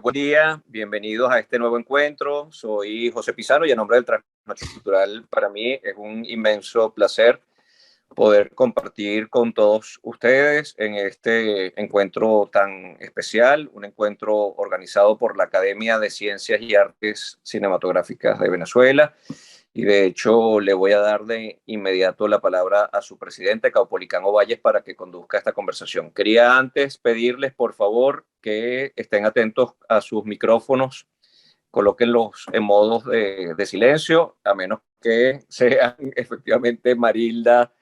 buen día, bienvenidos a este nuevo encuentro. Soy José Pizarro y a nombre del Trasnoche Cultural, para mí es un inmenso placer poder compartir con todos ustedes en este encuentro tan especial, un encuentro organizado por la Academia de Ciencias y Artes Cinematográficas de Venezuela. Y de hecho le voy a dar de inmediato la palabra a su presidente, Caupolicán Ovalles, para que conduzca esta conversación. Quería antes pedirles, por favor, que estén atentos a sus micrófonos, colóquenlos en modos de silencio, a menos que sean efectivamente Marilda,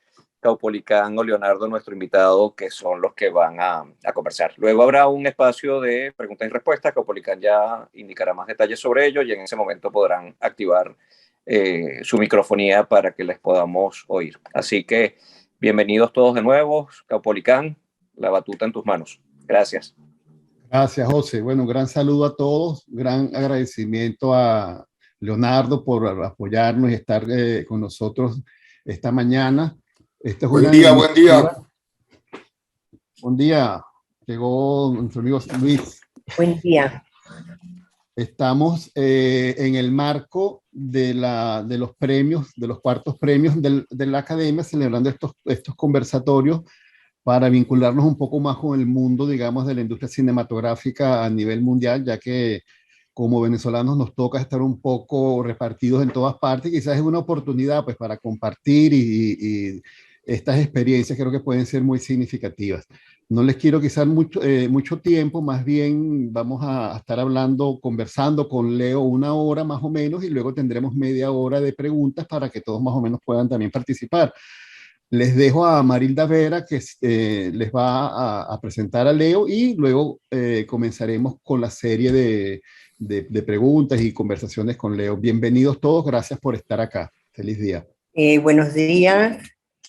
Caupolicán o Leonardo, nuestro invitado, que son los que van a conversar. Luego habrá un espacio de preguntas y respuestas. Caupolicán ya indicará más detalles sobre ello y en ese momento podrán activar su microfonía para que les podamos oír. Así que bienvenidos todos de nuevo. Caupolicán, la batuta en tus manos. Gracias. Gracias, José. Bueno, un gran saludo a todos. Gran agradecimiento a Leonardo por apoyarnos y estar con nosotros esta mañana. Buen día, buen día. Buen día. Llegó nuestro amigo Luis. Buen día. Estamos en el marco de los premios, de los cuartos premios de la Academia, celebrando estos conversatorios para vincularnos un poco más con el mundo, digamos, de la industria cinematográfica a nivel mundial, ya que como venezolanos nos toca estar un poco repartidos en todas partes. Quizás es una oportunidad pues, para compartir y estas experiencias creo que pueden ser muy significativas. No les quiero quizás mucho tiempo, más bien vamos a estar conversando con Leo una hora más o menos y luego tendremos media hora de preguntas para que todos más o menos puedan también participar. Les dejo a Marilda Vera que les va a presentar a Leo y luego comenzaremos con la serie de preguntas y conversaciones con Leo. Bienvenidos todos, gracias por estar acá. Feliz día. Buenos días.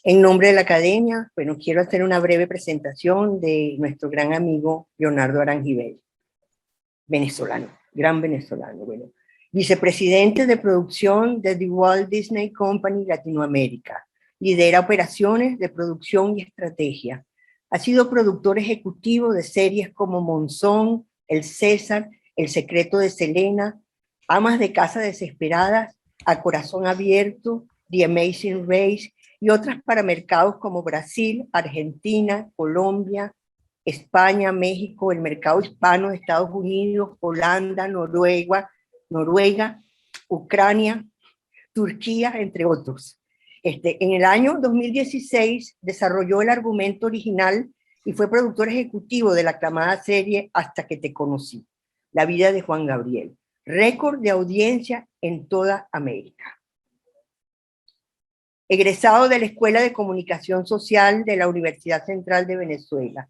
En nombre de la Academia, bueno, quiero hacer una breve presentación de nuestro gran amigo Leonardo Arangibel, venezolano, gran venezolano, bueno, vicepresidente de producción de The Walt Disney Company Latinoamérica, lidera operaciones de producción y estrategia, ha sido productor ejecutivo de series como Monzón, El César, El secreto de Selena, Amas de casa desesperadas, A corazón abierto, The Amazing Race, y otras para mercados como Brasil, Argentina, Colombia, España, México, el mercado hispano de Estados Unidos, Holanda, Noruega, Ucrania, Turquía, entre otros. En el año 2016 desarrolló el argumento original y fue productor ejecutivo de la aclamada serie Hasta que te conocí, la vida de Juan Gabriel, récord de audiencia en toda América. Egresado de la Escuela de Comunicación Social de la Universidad Central de Venezuela,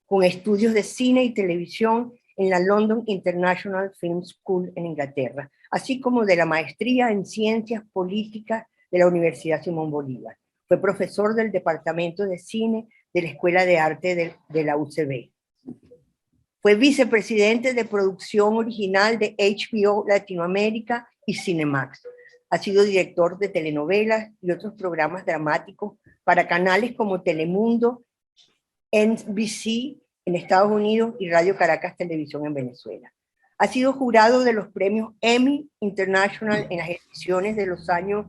con estudios de cine y televisión en la London International Film School en Inglaterra, así como de la maestría en Ciencias Políticas de la Universidad Simón Bolívar. Fue profesor del Departamento de Cine de la Escuela de Arte de la UCB. Fue vicepresidente de producción original de HBO Latinoamérica y Cinemax. Ha sido director de telenovelas y otros programas dramáticos para canales como Telemundo, NBC en Estados Unidos y Radio Caracas Televisión en Venezuela. Ha sido jurado de los premios Emmy International en las ediciones de los años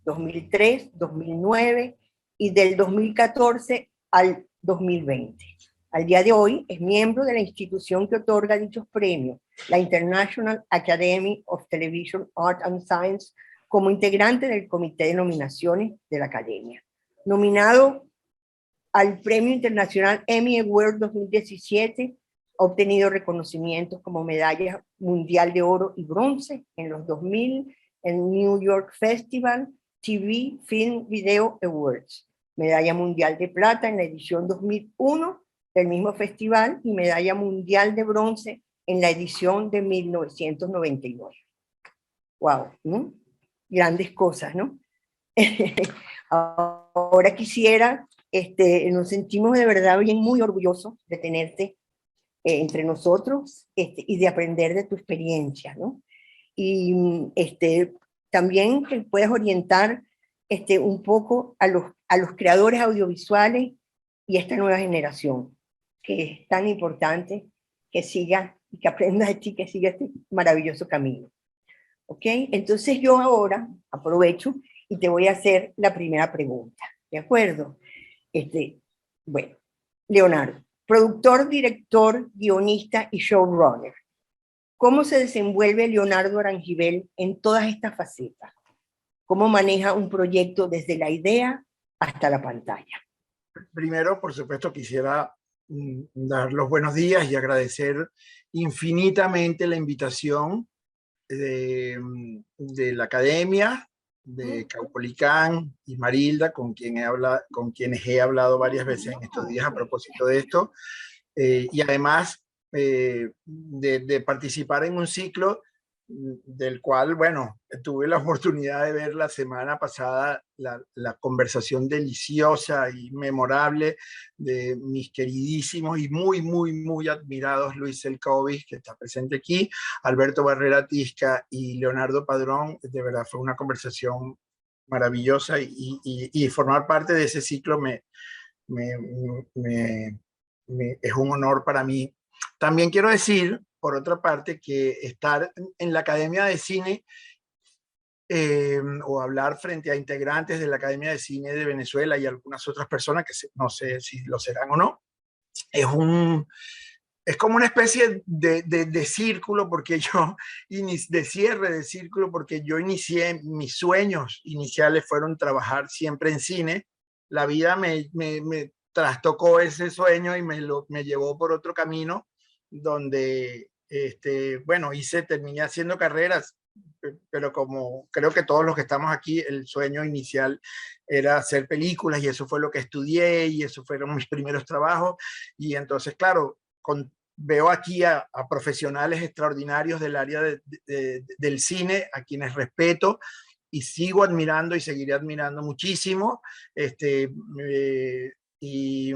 2003, 2009 y del 2014 al 2020. Al día de hoy es miembro de la institución que otorga dichos premios, la International Academy of Television Art and Science, como integrante del Comité de Nominaciones de la Academia. Nominado al Premio Internacional Emmy Award 2017, ha obtenido reconocimientos como Medalla Mundial de Oro y Bronce en los 2000 en New York Festival TV Film Video Awards, Medalla Mundial de Plata en la edición 2001 del mismo festival y Medalla Mundial de Bronce en la edición de 1999. ¡Wow! ¿No? Grandes cosas, ¿no? Ahora quisiera, nos sentimos de verdad bien muy orgullosos de tenerte entre nosotros y de aprender de tu experiencia, ¿no? Y también que puedas orientar un poco a los creadores audiovisuales y esta nueva generación, que es tan importante que siga y que aprendas de ti, que siga este maravilloso camino. ¿Ok? Entonces yo ahora aprovecho y te voy a hacer la primera pregunta. ¿De acuerdo? Bueno, Leonardo, productor, director, guionista y showrunner. ¿Cómo se desenvuelve Leonardo Arangibel en todas estas facetas? ¿Cómo maneja un proyecto desde la idea hasta la pantalla? Primero, por supuesto, quisiera dar los buenos días y agradecer infinitamente la invitación de la Academia, de Caupolicán y Marilda, con quienes he hablado varias veces en estos días a propósito de esto, y además de participar en un ciclo del cual, bueno, tuve la oportunidad de ver la semana pasada la conversación deliciosa y memorable de mis queridísimos y muy admirados Luis Elkovic, que está presente aquí, Alberto Barrera Tisca y Leonardo Padrón. De verdad fue una conversación maravillosa y formar parte de ese ciclo es un honor para mí. También quiero decir, por otra parte, que estar en la Academia de Cine o hablar frente a integrantes de la Academia de Cine de Venezuela y algunas otras personas, que no sé si lo serán o no, es como una especie de círculo, porque de cierre de círculo, porque yo inicié, mis sueños iniciales fueron trabajar siempre en cine. La vida me trastocó ese sueño y me llevó por otro camino, donde, bueno, terminé haciendo carreras, pero como creo que todos los que estamos aquí, el sueño inicial era hacer películas, y eso fue lo que estudié, y esos fueron mis primeros trabajos. Y entonces, claro, veo aquí a profesionales extraordinarios del área del cine, a quienes respeto y sigo admirando y seguiré admirando muchísimo, y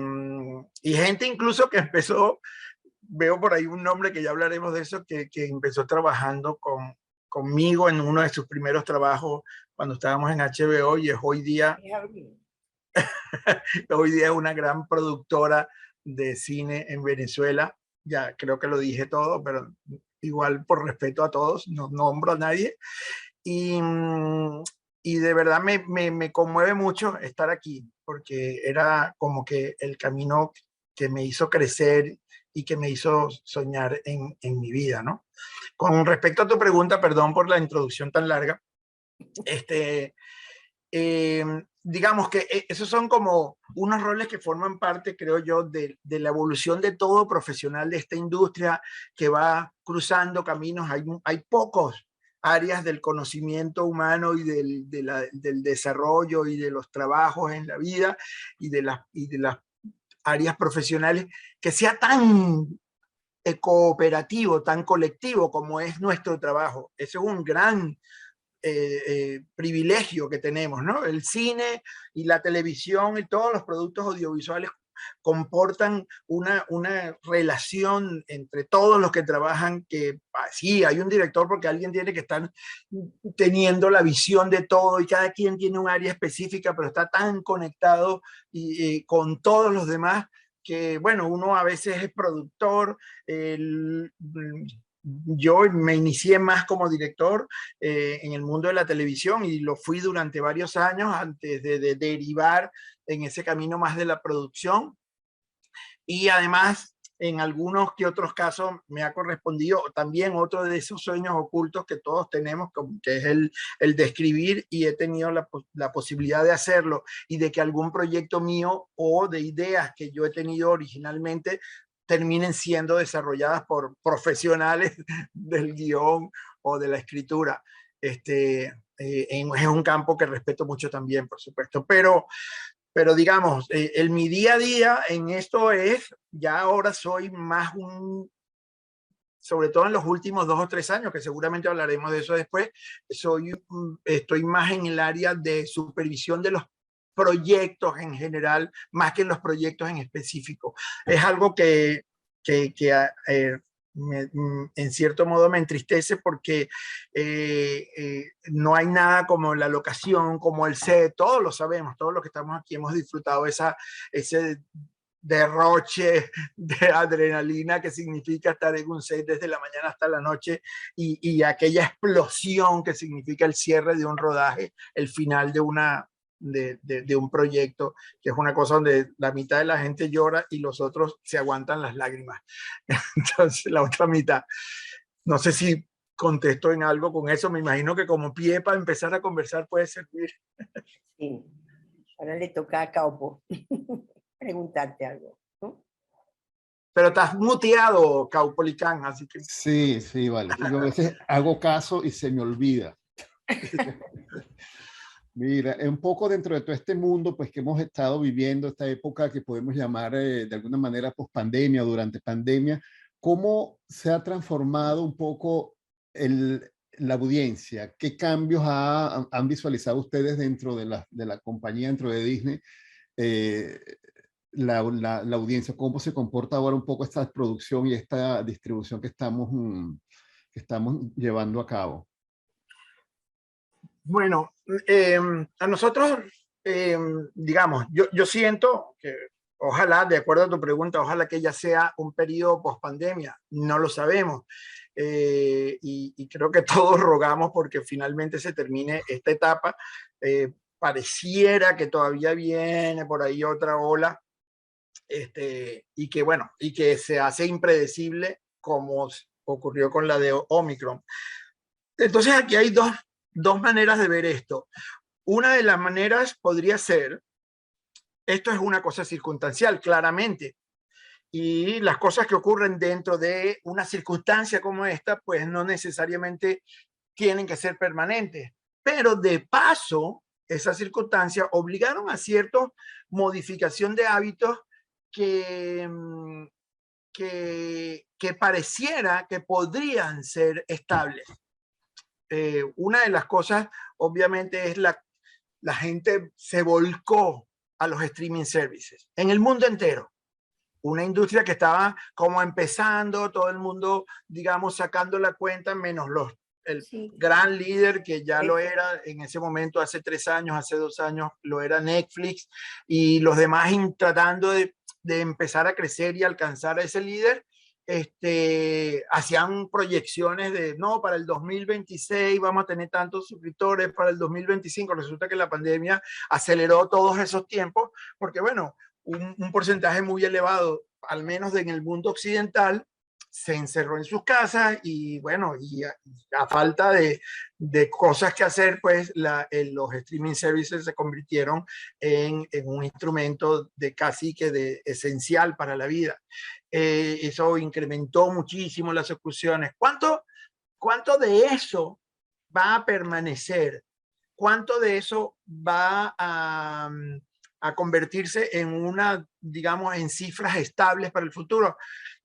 gente incluso que empezó, veo por ahí un nombre que ya hablaremos de eso, que empezó trabajando conmigo en uno de sus primeros trabajos cuando estábamos en HBO, y es hoy día es una gran productora de cine en Venezuela. Ya creo que lo dije todo, pero igual por respeto a todos, no nombro a nadie. Y de verdad me conmueve mucho estar aquí, porque era como que el camino que me hizo crecer y que me hizo soñar en mi vida, ¿no? Con respecto a tu pregunta, perdón por la introducción tan larga, digamos que esos son como unos roles que forman parte, creo yo, de la evolución de todo profesional de esta industria, que va cruzando caminos. Hay pocos áreas del conocimiento humano y del desarrollo y de los trabajos en la vida y de las áreas profesionales que sea tan cooperativo, tan colectivo como es nuestro trabajo. Eso es un gran privilegio que tenemos, ¿no? El cine y la televisión y todos los productos audiovisuales comportan una relación entre todos los que trabajan, que sí, hay un director porque alguien tiene que estar teniendo la visión de todo, y cada quien tiene un área específica, pero está tan conectado con todos los demás, que bueno, uno a veces es productor. Yo me inicié más como director en el mundo de la televisión, y lo fui durante varios años antes de derivar en ese camino más de la producción. Y además, en algunos que otros casos me ha correspondido también otro de esos sueños ocultos que todos tenemos, que es el de escribir, y he tenido la posibilidad de hacerlo, y de que algún proyecto mío o de ideas que yo he tenido originalmente terminen siendo desarrolladas por profesionales del guión o de la escritura. Es un campo que respeto mucho también, por supuesto, pero digamos, en mi día a día en esto ya ahora soy más sobre todo en los últimos 2 o 3 años, que seguramente hablaremos de eso después, estoy más en el área de supervisión de los proyectos en general, más que en los proyectos en específico. Es algo que en cierto modo me entristece, porque no hay nada como la locación, como el set. Todos lo sabemos, todos los que estamos aquí hemos disfrutado ese derroche de adrenalina que significa estar en un set desde la mañana hasta la noche y aquella explosión que significa el cierre de un rodaje, el final de un proyecto, que es una cosa donde la mitad de la gente llora y los otros se aguantan las lágrimas. Entonces, la otra mitad. No sé si contesto en algo con eso, me imagino que como pie para empezar a conversar puede servir. Sí, ahora le toca a Caupo preguntarte algo, ¿no? Pero estás muteado, Caupolicán, así que... Sí, sí, vale. Yo a veces hago caso y se me olvida. Mira, un poco dentro de todo este mundo, pues que hemos estado viviendo, esta época que podemos llamar de alguna manera pospandemia o durante pandemia, ¿cómo se ha transformado un poco la audiencia? ¿Qué cambios han visualizado ustedes dentro de la compañía, dentro de Disney? La audiencia, ¿cómo se comporta ahora un poco esta producción y esta distribución que estamos llevando a cabo? Bueno, a nosotros, digamos, yo siento que ojalá, de acuerdo a tu pregunta, ojalá que ya sea un periodo post-pandemia, no lo sabemos. Y creo que todos rogamos porque finalmente se termine esta etapa. Pareciera que todavía viene por ahí otra ola, y que bueno, y que se hace impredecible como ocurrió con la de Omicron. Entonces aquí hay dos maneras de ver esto. Una de las maneras podría ser, esto es una cosa circunstancial, claramente, y las cosas que ocurren dentro de una circunstancia como esta, pues no necesariamente tienen que ser permanentes, pero de paso, esas circunstancias obligaron a cierta modificación de hábitos que pareciera que podrían ser estables. Una de las cosas, obviamente, es la gente se volcó a los streaming services en el mundo entero. Una industria que estaba como empezando, todo el mundo, digamos, sacando la cuenta, menos el gran líder que ya lo era en ese momento, hace 3 años, hace 2 años, lo era Netflix, y los demás tratando de empezar a crecer y alcanzar a ese líder. Hacían proyecciones de no, para el 2026 vamos a tener tantos suscriptores, para el 2025 resulta que la pandemia aceleró todos esos tiempos, porque bueno, un porcentaje muy elevado, al menos en el mundo occidental, se encerró en sus casas y bueno, y a falta de cosas que hacer, pues los streaming services se convirtieron en un instrumento de casi que de esencial para la vida. Eso incrementó muchísimo las suscripciones. ¿Cuánto de eso va a permanecer? ¿Cuánto de eso va a convertirse en digamos, en cifras estables para el futuro?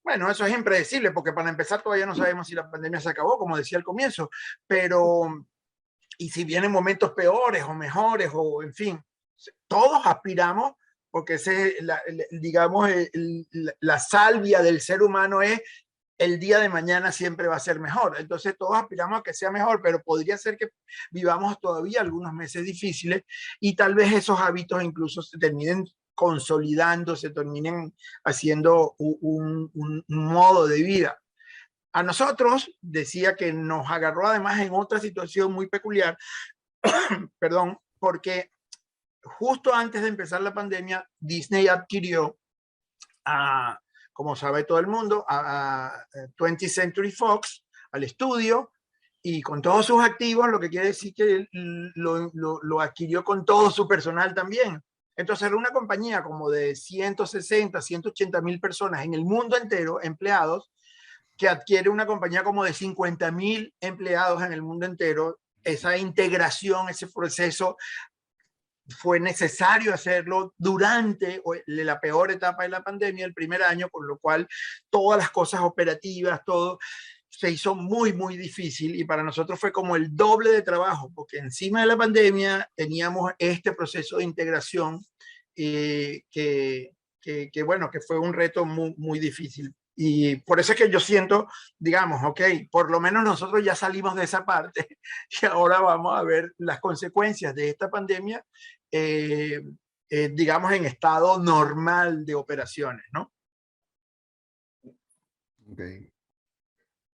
Bueno, eso es impredecible, porque para empezar todavía no sabemos si la pandemia se acabó, como decía al comienzo, pero, y si vienen momentos peores o mejores, o en fin, todos aspiramos, porque digamos, la salvia del ser humano es el día de mañana siempre va a ser mejor. Entonces todos aspiramos a que sea mejor, pero podría ser que vivamos todavía algunos meses difíciles y tal vez esos hábitos incluso se terminen consolidando, se terminen haciendo un modo de vida. A nosotros, decía que nos agarró además en otra situación muy peculiar, perdón, porque justo antes de empezar la pandemia, Disney adquirió como sabe todo el mundo, a 20th Century Fox, al estudio, y con todos sus activos, lo que quiere decir que lo adquirió con todo su personal también. Entonces era una compañía como de 160, 180 mil personas en el mundo entero, empleados, que adquiere una compañía como de 50.000 empleados en el mundo entero. Esa integración, ese proceso, fue necesario hacerlo durante la peor etapa de la pandemia, el primer año, con lo cual todas las cosas operativas, todo se hizo muy, muy difícil, y para nosotros fue como el doble de trabajo, porque encima de la pandemia teníamos este proceso de integración bueno, que fue un reto muy, muy difícil. Y por eso es que yo siento, digamos, ok, por lo menos nosotros ya salimos de esa parte y ahora vamos a ver las consecuencias de esta pandemia digamos, en estado normal de operaciones, ¿no? Okay.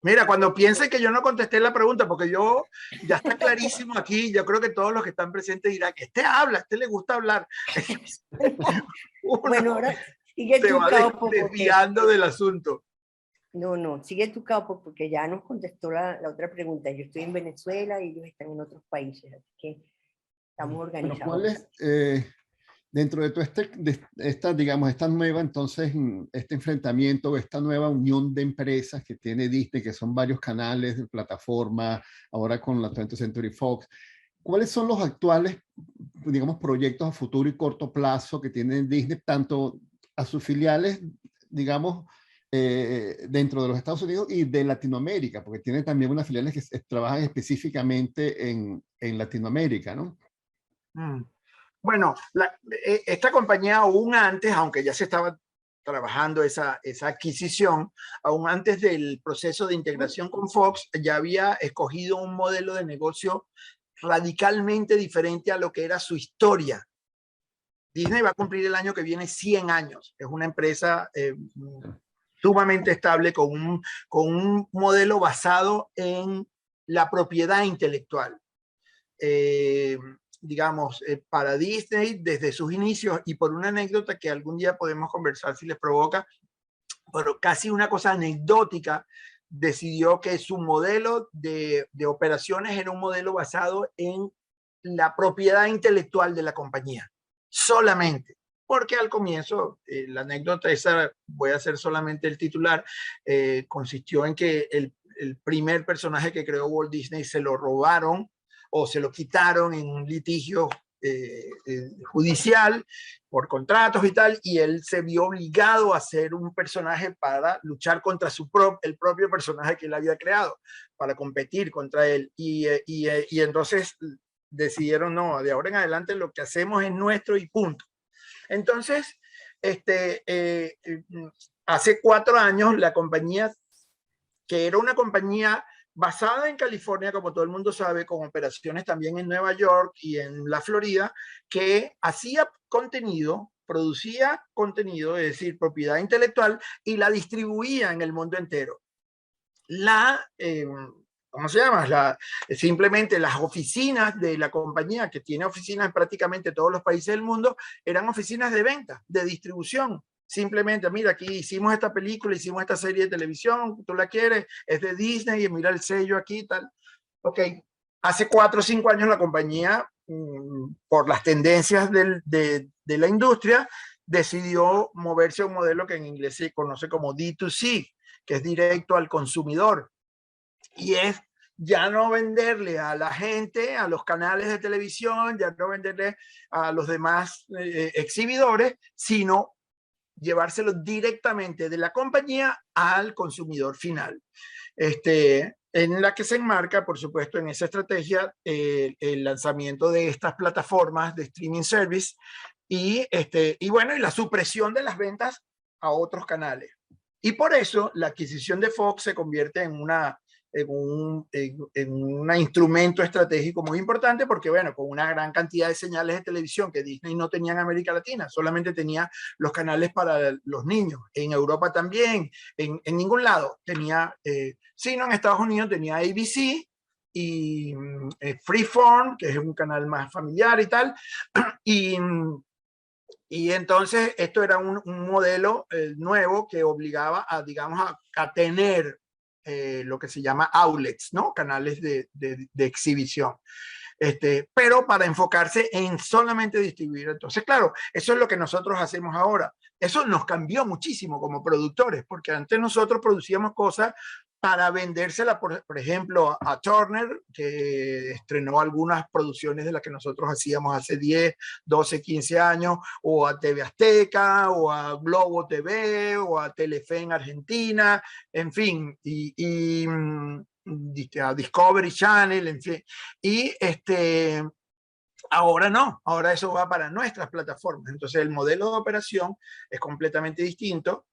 Mira, cuando piensen que yo no contesté la pregunta, porque yo ya está clarísimo aquí, yo creo que todos los que están presentes dirán que este habla, este le gusta hablar. Bueno, ahora sigue se tú, va Caupo, desviando del asunto. No, sigue tu Caupo, porque ya nos contestó la otra pregunta. Yo estoy en Venezuela y ellos están en otros países, así que estamos organizados. Bueno, ¿cuál es, dentro de todo esta, digamos, esta nueva, entonces, este enfrentamiento, esta nueva unión de empresas que tiene Disney, que son varios canales de plataforma, ahora con la 20th Century Fox, ¿cuáles son los actuales, digamos, proyectos a futuro y corto plazo que tiene Disney, tanto a sus filiales, digamos, dentro de los Estados Unidos y de Latinoamérica? Porque tiene también unas filiales que trabajan específicamente en Latinoamérica, ¿no? Bueno, esta compañía aún antes, aunque ya se estaba trabajando esa adquisición, aún antes del proceso de integración con Fox, ya había escogido un modelo de negocio radicalmente diferente a lo que era su historia. Disney va a cumplir el año que viene 100 años. Es una empresa sumamente estable con un modelo basado en la propiedad intelectual. Digamos, para Disney, desde sus inicios, y por una anécdota que algún día podemos conversar si les provoca, pero casi una cosa anecdótica, decidió que su modelo de operaciones era un modelo basado en la propiedad intelectual de la compañía, solamente. Porque al comienzo, la anécdota esa, voy a hacer solamente el titular, consistió en que el primer personaje que creó Walt Disney se lo robaron o se lo quitaron en un litigio judicial por contratos y tal, y él se vio obligado a ser un personaje para luchar contra el propio personaje que él había creado, para competir contra él. Y entonces decidieron, no, de ahora en adelante lo que hacemos es nuestro y punto. Entonces, hace 4 años la compañía, que era una compañía basada en California, como todo el mundo sabe, con operaciones también en Nueva York y en la Florida, que hacía contenido, producía contenido, es decir, propiedad intelectual, y la distribuía en el mundo entero. ¿Cómo se llama? Simplemente las oficinas de la compañía, que tiene oficinas en prácticamente todos los países del mundo, eran oficinas de venta, de distribución. Simplemente, mira, aquí hicimos esta película, hicimos esta serie de televisión, tú la quieres, es de Disney, y mira el sello aquí y tal. Ok, hace 4 o 5 años la compañía, por las tendencias de la industria, decidió moverse a un modelo que en inglés se conoce como D2C, que es directo al consumidor. Y es ya no venderle a la gente, a los canales de televisión, ya no venderle a los demás exhibidores, sino llevárselo directamente de la compañía al consumidor final. En la que se enmarca, por supuesto, en esa estrategia, el lanzamiento de estas plataformas de streaming service y bueno, y la supresión de las ventas a otros canales. Y por eso la adquisición de Fox se convierte en un instrumento estratégico muy importante, porque bueno, con una gran cantidad de señales de televisión que Disney no tenía en América Latina, solamente tenía los canales para los niños, en Europa también, en ningún lado tenía, sino en Estados Unidos tenía ABC y Freeform, que es un canal más familiar y tal, y entonces esto era un modelo nuevo que obligaba a, digamos, a tener lo que se llama outlets, ¿no? Canales de exhibición. Pero para enfocarse en solamente distribuir. Entonces, claro, eso es lo que nosotros hacemos ahora. Eso nos cambió muchísimo como productores, porque antes nosotros producíamos cosas para vendérsela, por ejemplo, a Turner, que estrenó algunas producciones de las que nosotros hacíamos hace 10, 12, 15 años, o a TV Azteca, o a Globo TV, o a Telefe en Argentina, en fin, a Discovery Channel, en fin. Y ahora no, ahora eso va para nuestras plataformas. Entonces el modelo de operación es completamente distinto.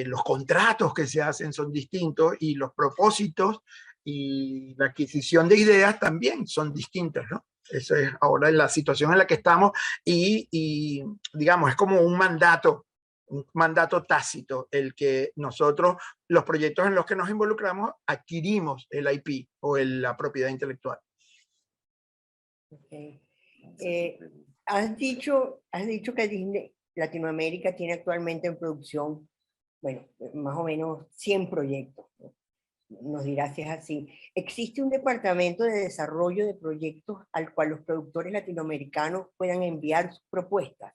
Los contratos que se hacen son distintos y los propósitos y la adquisición de ideas también son distintas, ¿no? Eso es ahora en la situación en la que estamos y digamos, es como un mandato tácito, el que nosotros, los proyectos en los que nos involucramos, adquirimos el IP o la propiedad intelectual. Okay. Has dicho que Disney Latinoamérica tiene actualmente en producción, bueno, más o menos 100 proyectos, ¿no? Nos dirás si es así. ¿Existe un departamento de desarrollo de proyectos al cual los productores latinoamericanos puedan enviar sus propuestas?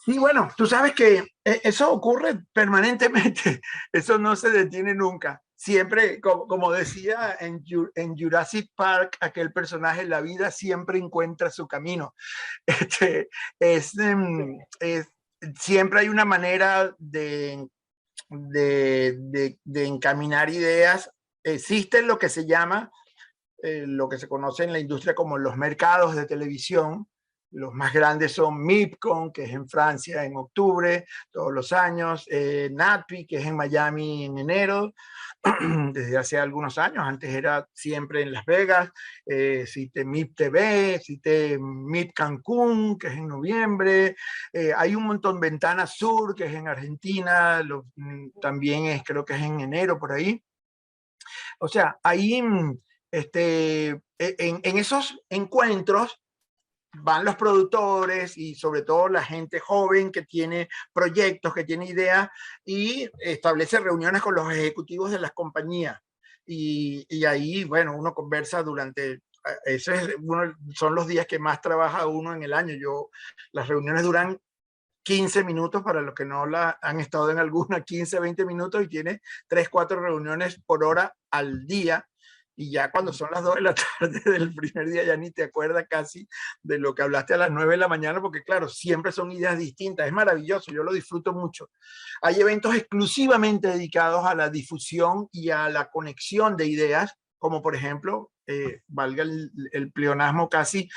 Sí, bueno, tú sabes que eso ocurre permanentemente, eso no se detiene nunca. Siempre, como decía en Jurassic Park, aquel personaje, la vida siempre encuentra su camino. Siempre hay una manera de encaminar ideas. Existe lo que se llama, lo que se conoce en la industria como los mercados de televisión. Los más grandes son MIPCOM, que es en Francia en octubre, todos los años, NATPI, que es en Miami en enero, desde hace algunos años, antes era siempre en Las Vegas, cité MIP TV, cité MIP Cancún, que es en noviembre, hay un montón, Ventana Sur, que es en Argentina, también creo que es en enero por ahí. O sea, ahí en esos encuentros van los productores y sobre todo la gente joven que tiene proyectos, que tiene ideas y establece reuniones con los ejecutivos de las compañías. Y ahí, bueno, uno conversa durante, son los días que más trabaja uno en el año. Las reuniones duran 15 minutos para los que no han estado en alguna, 15, 20 minutos y tiene 3, 4 reuniones por hora al día. Y ya cuando son las 2 de la tarde del primer día ya ni te acuerdas casi de lo que hablaste a las 9 de la mañana, porque claro, siempre son ideas distintas. Es maravilloso, yo lo disfruto mucho. Hay eventos exclusivamente dedicados a la difusión y a la conexión de ideas, como por ejemplo, valga el pleonasmo casi,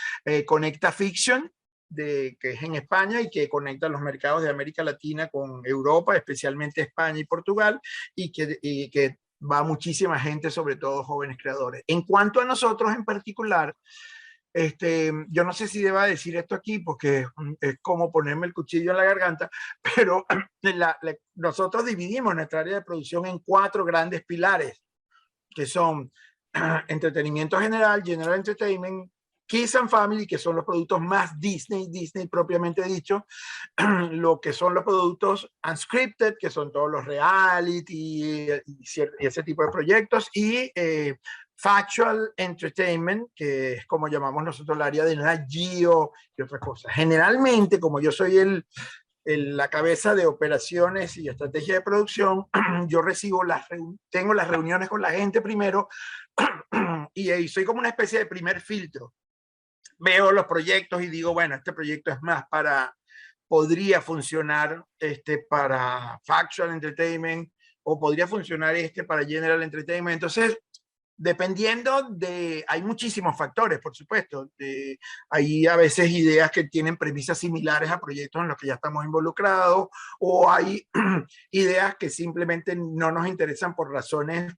Conecta Fiction, que es en España y que conecta los mercados de América Latina con Europa, especialmente España y Portugal, y que va muchísima gente, sobre todo jóvenes creadores. En cuanto a nosotros en particular, yo no sé si deba decir esto aquí porque es como ponerme el cuchillo en la garganta, pero nosotros dividimos nuestra área de producción en 4 grandes pilares, que son entretenimiento general, General Entertainment, Kids and Family, que son los productos más Disney propiamente dicho, lo que son los productos unscripted, que son todos los reality y ese tipo de proyectos, y Factual Entertainment, que es como llamamos nosotros el área de Nat Geo y otras cosas. Generalmente, como yo soy la cabeza de operaciones y estrategia de producción, yo tengo las reuniones con la gente primero y soy como una especie de primer filtro. Veo los proyectos y digo, bueno, este proyecto es más podría funcionar para Factual Entertainment o podría funcionar para General Entertainment. Entonces, dependiendo hay muchísimos factores, por supuesto. Hay a veces ideas que tienen premisas similares a proyectos en los que ya estamos involucrados, o hay ideas que simplemente no nos interesan por razones,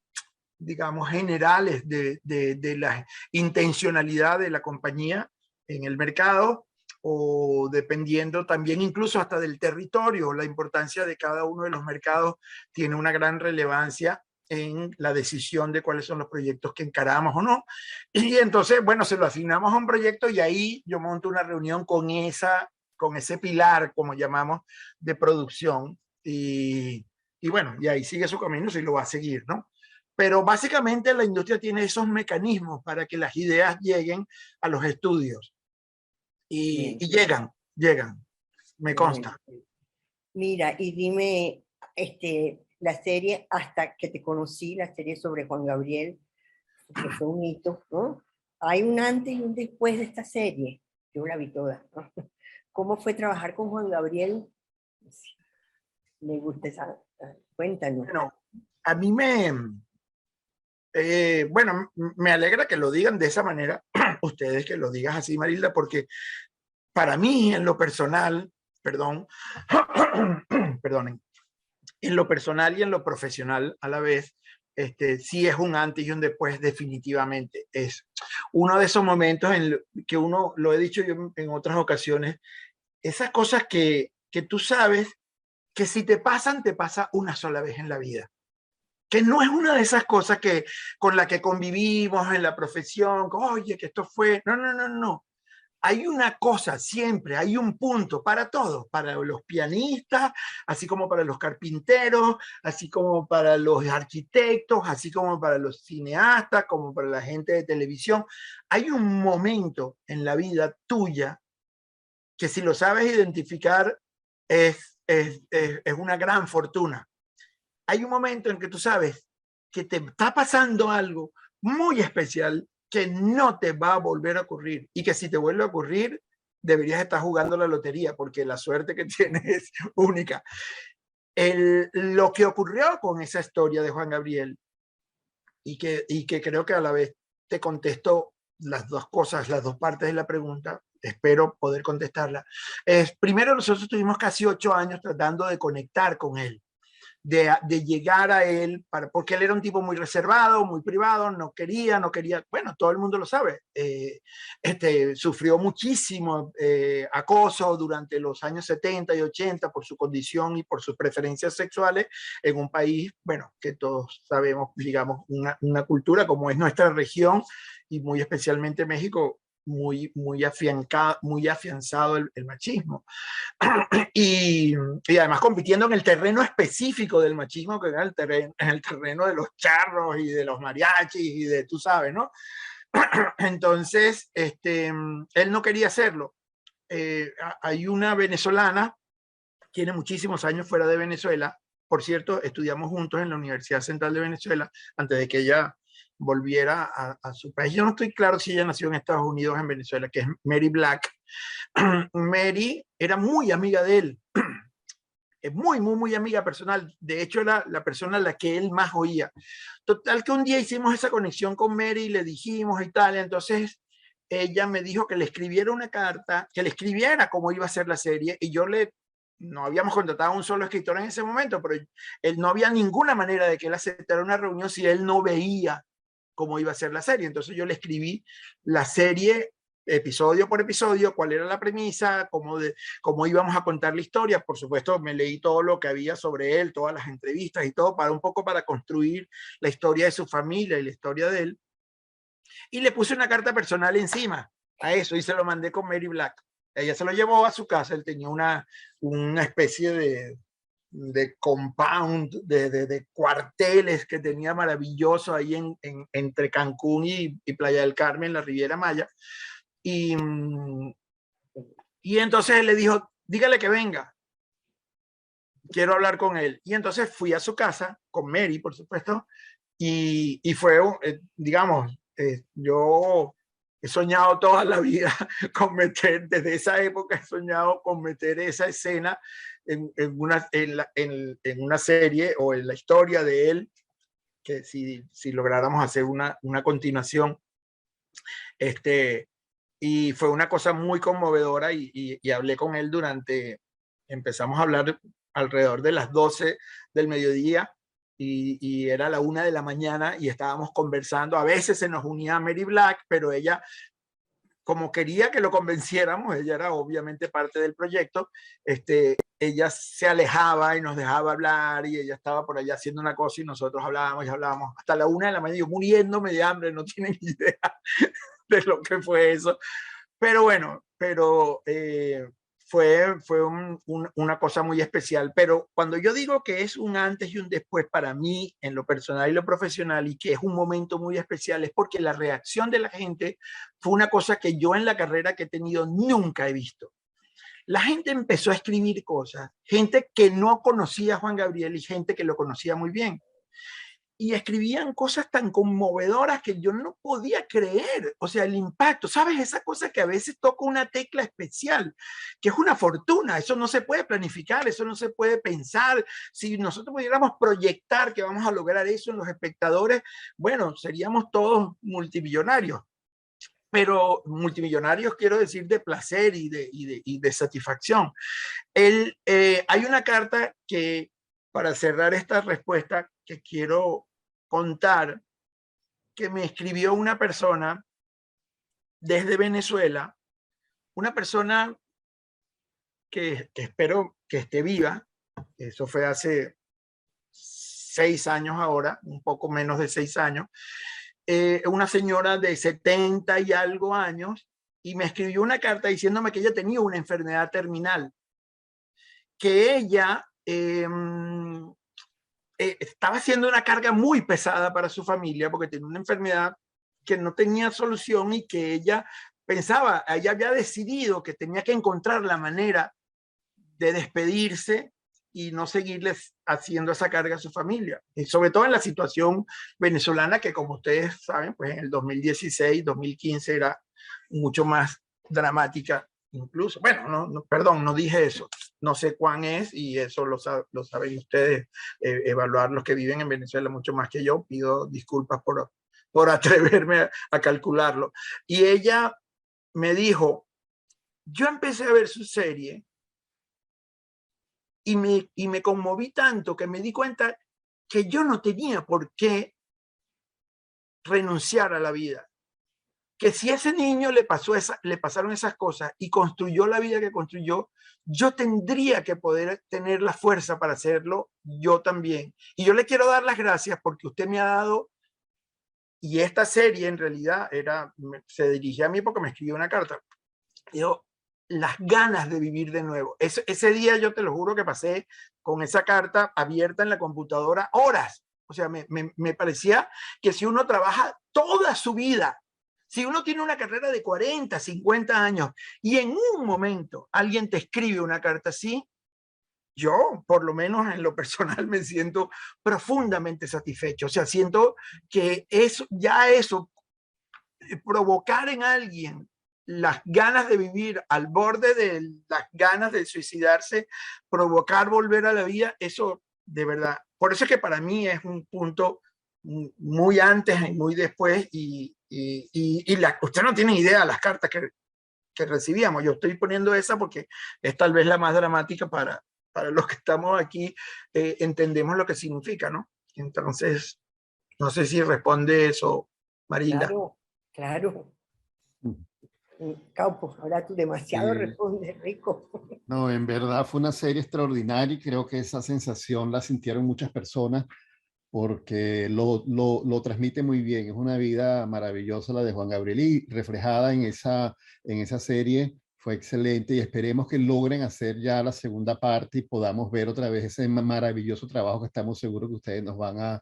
digamos, generales de la intencionalidad de la compañía en el mercado, o dependiendo también incluso hasta del territorio. La importancia de cada uno de los mercados tiene una gran relevancia en la decisión de cuáles son los proyectos que encaramos o no. Y entonces, bueno, se lo asignamos a un proyecto y ahí yo monto una reunión con ese pilar, como llamamos, de producción. Y bueno, y ahí sigue su camino si lo va a seguir, ¿no? Pero básicamente la industria tiene esos mecanismos para que las ideas lleguen a los estudios. Y llegan, me consta. Mira, y dime, la serie Hasta que te conocí, la serie sobre Juan Gabriel, que fue un hito, ¿no? Hay un antes y un después de esta serie. Yo la vi toda, ¿no? ¿Cómo fue trabajar con Juan Gabriel? Me gusta esa. Cuéntanos. Bueno, a mí me alegra que lo digan de esa manera, ustedes que lo digas así, Marilda, porque para mí, en lo personal, perdonen, en lo personal y en lo profesional a la vez, sí es un antes y un después, definitivamente. Es uno de esos momentos en que uno, lo he dicho yo en otras ocasiones, esas cosas que tú sabes que si te pasa una sola vez en la vida. Que no es una de esas cosas con la que convivimos en la profesión, oye, que esto fue... No, no, no, no. Hay una cosa siempre, hay un punto para todos, para los pianistas, así como para los carpinteros, así como para los arquitectos, así como para los cineastas, como para la gente de televisión. Hay un momento en la vida tuya que si lo sabes identificar es una gran fortuna. Hay un momento en que tú sabes que te está pasando algo muy especial que no te va a volver a ocurrir y que si te vuelve a ocurrir deberías estar jugando la lotería porque la suerte que tienes es única. Lo que ocurrió con esa historia de Juan Gabriel y que creo que a la vez te contesto las dos cosas, las dos partes de la pregunta, espero poder contestarla, es primero nosotros tuvimos casi 8 años tratando de conectar con él. De llegar a él, porque él era un tipo muy reservado, muy privado, no quería, bueno, todo el mundo lo sabe, sufrió muchísimo acoso durante los años 70 y 80 por su condición y por sus preferencias sexuales en un país, bueno, que todos sabemos, digamos, una cultura como es nuestra región y muy especialmente México, muy afianzado el machismo. Y además compitiendo en el terreno específico del machismo, que era en el terreno de los charros y de los mariachis y de, tú sabes, ¿no? Entonces, él no quería hacerlo. Hay una venezolana, tiene muchísimos años fuera de Venezuela, por cierto, estudiamos juntos en la Universidad Central de Venezuela, antes de que ella volviera a su país. Yo no estoy claro si ella nació en Estados Unidos o en Venezuela, que es Mary Black. Mary era muy amiga de él, muy amiga personal. De hecho, era la persona a la que él más oía. Total que un día hicimos esa conexión con Mary, le dijimos y tal, entonces ella me dijo que le escribiera una carta, que le escribiera cómo iba a ser la serie, y no habíamos contratado a un solo escritor en ese momento, pero no había ninguna manera de que él aceptara una reunión si él no veía cómo iba a ser la serie. Entonces yo le escribí la serie episodio por episodio, cuál era la premisa, cómo íbamos a contar la historia. Por supuesto, me leí todo lo que había sobre él, todas las entrevistas y todo, un poco para construir la historia de su familia y la historia de él. Y le puse una carta personal encima a eso y se lo mandé con Mary Black. Ella se lo llevó a su casa, él tenía una especie de compound, de cuarteles que tenía maravilloso ahí entre Cancún y Playa del Carmen, la Riviera Maya. Y entonces él le dijo, dígale que venga, quiero hablar con él. Y entonces fui a su casa, con Mary, por supuesto, y fue, digamos, yo he soñado toda la vida con meter, desde esa época he soñado con meter esa escena en una serie o en la historia de él, que si lográramos hacer una continuación, y fue una cosa muy conmovedora y hablé con él empezamos a hablar alrededor de las 12 del mediodía y era la 1 de la mañana y estábamos conversando. A veces se nos unía Mary Black, pero ella, como quería que lo convenciéramos, ella era obviamente parte del proyecto, ella se alejaba y nos dejaba hablar y ella estaba por allá haciendo una cosa y nosotros hablábamos y hablábamos hasta la 1 de la mañana, yo muriéndome de hambre, no tienen idea de lo que fue eso. Pero bueno, fue una cosa muy especial. Pero cuando yo digo que es un antes y un después para mí en lo personal y lo profesional y que es un momento muy especial, es porque la reacción de la gente fue una cosa que yo en la carrera que he tenido nunca he visto. La gente empezó a escribir cosas, gente que no conocía a Juan Gabriel y gente que lo conocía muy bien. Y escribían cosas tan conmovedoras que yo no podía creer, o sea, el impacto, ¿sabes? Esa cosa que a veces toca una tecla especial, que es una fortuna, eso no se puede planificar, eso no se puede pensar. Si nosotros pudiéramos proyectar que vamos a lograr eso en los espectadores, bueno, seríamos todos multimillonarios. Pero multimillonarios quiero decir de placer y de satisfacción. Hay una carta que, para cerrar esta respuesta, que quiero contar que me escribió una persona desde Venezuela, una persona que espero que esté viva. Eso fue hace 6 años ahora, un poco menos de 6 años. Una señora de 70 y algo años, y me escribió una carta diciéndome que ella tenía una enfermedad terminal, que ella estaba haciendo una carga muy pesada para su familia porque tenía una enfermedad que no tenía solución y que ella pensaba, ella había decidido que tenía que encontrar la manera de despedirse y no seguirles haciendo esa carga a su familia. Y sobre todo en la situación venezolana que, como ustedes saben, pues en el 2016, 2015 era mucho más dramática incluso. Bueno, perdón, no dije eso. No sé cuán es, y eso lo saben ustedes, evaluar los que viven en Venezuela mucho más que yo. Pido disculpas por atreverme a calcularlo. Y ella me dijo, yo empecé a ver su serie y me conmoví tanto que me di cuenta que yo no tenía por qué renunciar a la vida. Que si a ese niño le pasaron esas cosas y construyó la vida que construyó, yo tendría que poder tener la fuerza para hacerlo yo también. Y yo le quiero dar las gracias porque usted me ha dado, y esta serie en realidad se dirigía a mí porque me escribió una carta. Dijo, las ganas de vivir de nuevo. Ese día yo te lo juro que pasé con esa carta abierta en la computadora horas. O sea, me parecía que si uno trabaja toda su vida, si uno tiene una carrera de 40, 50 años y en un momento alguien te escribe una carta así, yo, por lo menos en lo personal, me siento profundamente satisfecho. O sea, siento que eso, provocar en alguien las ganas de vivir al borde de las ganas de suicidarse, provocar volver a la vida, eso de verdad. Por eso es que para mí es un punto muy antes y muy después, usted no tiene idea de las cartas que recibíamos. Yo estoy poniendo esa porque es tal vez la más dramática para los que estamos aquí, entendemos lo que significa, ¿no? Entonces, no sé si responde eso, Marilda. Claro. Caupo, ahora tú demasiado respondes, Rico. No, en verdad fue una serie extraordinaria y creo que esa sensación la sintieron muchas personas porque lo transmite muy bien. Es una vida maravillosa la de Juan Gabriel y reflejada en esa serie fue excelente, y esperemos que logren hacer ya la segunda parte y podamos ver otra vez ese maravilloso trabajo que estamos seguros que ustedes nos van a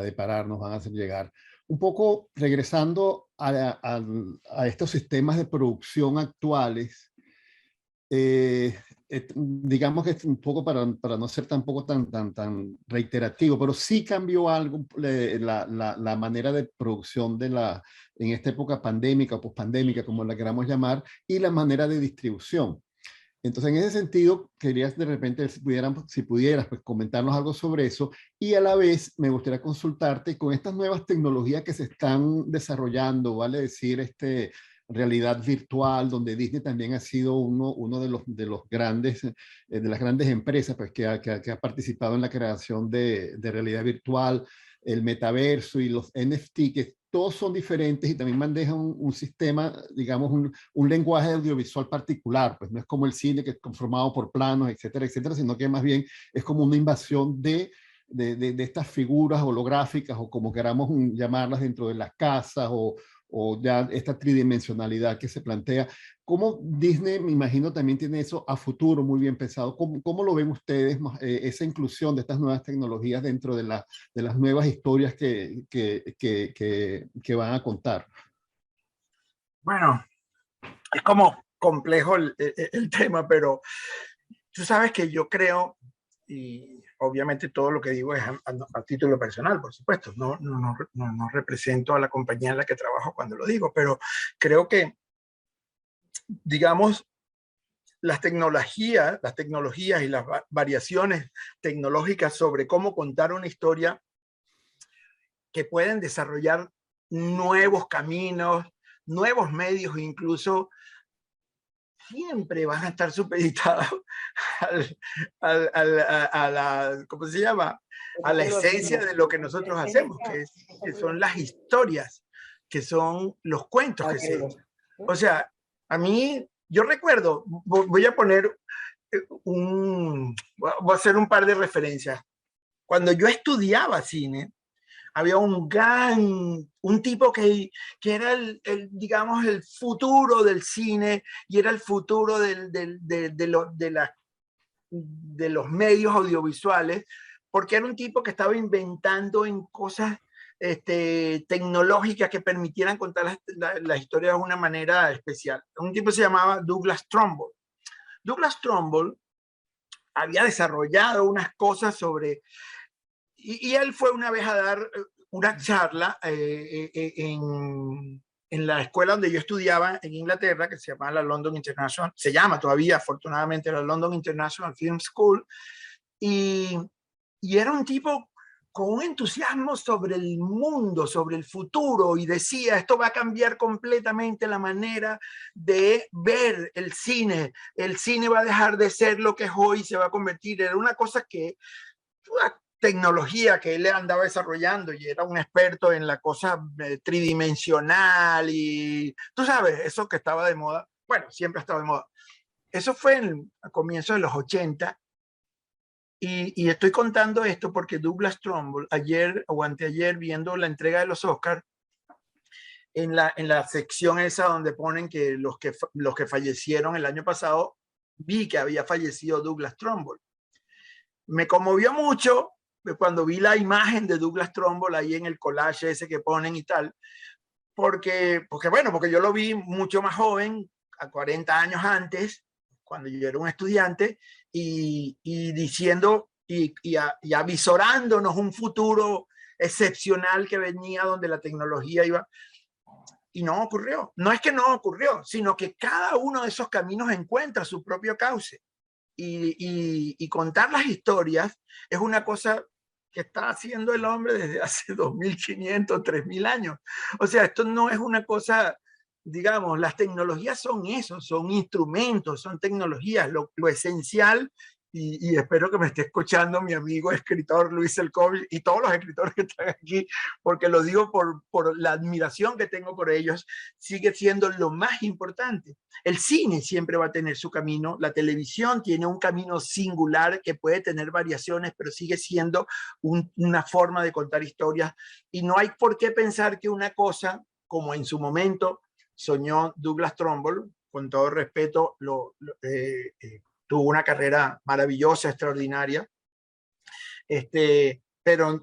deparar, nos van a hacer llegar. Un poco regresando a estos sistemas de producción actuales, digamos que es un poco para no ser tampoco tan reiterativo, pero sí cambió algo la manera de producción en esta época pandémica o pospandémica, como la queramos llamar, y la manera de distribución. Entonces, en ese sentido, querías de repente, si pudieras pues, comentarnos algo sobre eso, y a la vez me gustaría consultarte con estas nuevas tecnologías que se están desarrollando, vale decir, realidad virtual, donde Disney también ha sido uno de los grandes, de las grandes empresas pues, que ha participado en la creación de realidad virtual, el metaverso y los NFT, que todos son diferentes y también manejan un sistema, digamos, un lenguaje audiovisual particular, pues no es como el cine que es conformado por planos, etcétera, etcétera, sino que más bien es como una invasión de estas figuras holográficas o como queramos llamarlas dentro de las casas o ya esta tridimensionalidad que se plantea. ¿Cómo Disney, me imagino, también tiene eso a futuro muy bien pensado? ¿Cómo lo ven ustedes, esa inclusión de estas nuevas tecnologías dentro de las nuevas historias que van a contar? Bueno, es como complejo el tema, pero tú sabes que yo creo, y obviamente todo lo que digo es a título personal, por supuesto, no represento a la compañía en la que trabajo cuando lo digo, pero creo que, digamos, las tecnologías y las variaciones tecnológicas sobre cómo contar una historia que pueden desarrollar nuevos caminos, nuevos medios, incluso siempre van a estar supeditados a la, ¿cómo se llama? A la esencia de lo que nosotros hacemos, que son las historias, que son los cuentos que se echan. O sea, a mí, yo recuerdo, voy a poner voy a hacer un par de referencias. Cuando yo estudiaba cine, había un tipo que era digamos, el futuro del cine y era el futuro de los medios audiovisuales, porque era un tipo que estaba inventando en cosas tecnológicas que permitieran contar la historia de una manera especial. Un tipo se llamaba Douglas Trumbull. Douglas Trumbull había desarrollado unas cosas sobre... Y él fue una vez a dar una charla en la escuela donde yo estudiaba en Inglaterra, que se llama la London International, se llama todavía afortunadamente la London International Film School, y era un tipo con un entusiasmo sobre el mundo, sobre el futuro, y decía, esto va a cambiar completamente la manera de ver el cine va a dejar de ser lo que es hoy, se va a convertir, era una cosa que, una tecnología que él andaba desarrollando, y era un experto en la cosa tridimensional, y tú sabes, eso que estaba de moda, bueno, siempre ha estado de moda. Eso fue a comienzos de los 80, y estoy contando esto porque Douglas Trumbull, ayer o anteayer, viendo la entrega de los Oscars, en la sección esa donde ponen que los que fallecieron el año pasado, vi que había fallecido Douglas Trumbull. Me conmovió mucho cuando vi la imagen de Douglas Trumbull ahí en el collage ese que ponen y tal, porque yo lo vi mucho más joven, a 40 años antes, cuando yo era un estudiante, y diciendo y avisorándonos un futuro excepcional que venía, donde la tecnología iba, y no ocurrió. No es que no ocurrió, sino que cada uno de esos caminos encuentra su propio cauce, y contar las historias es una cosa que está haciendo el hombre desde hace 2500, 3000 años. O sea, esto no es una cosa, digamos, las tecnologías son eso, son instrumentos, son tecnologías, lo esencial, y espero que me esté escuchando mi amigo escritor Luis El Kovi y todos los escritores que están aquí, porque lo digo por la admiración que tengo por ellos, sigue siendo lo más importante. El cine siempre va a tener su camino, la televisión tiene un camino singular que puede tener variaciones, pero sigue siendo una forma de contar historias, y no hay por qué pensar que una cosa, como en su momento soñó Douglas Trumbull, con todo respeto, tuvo una carrera maravillosa, extraordinaria, pero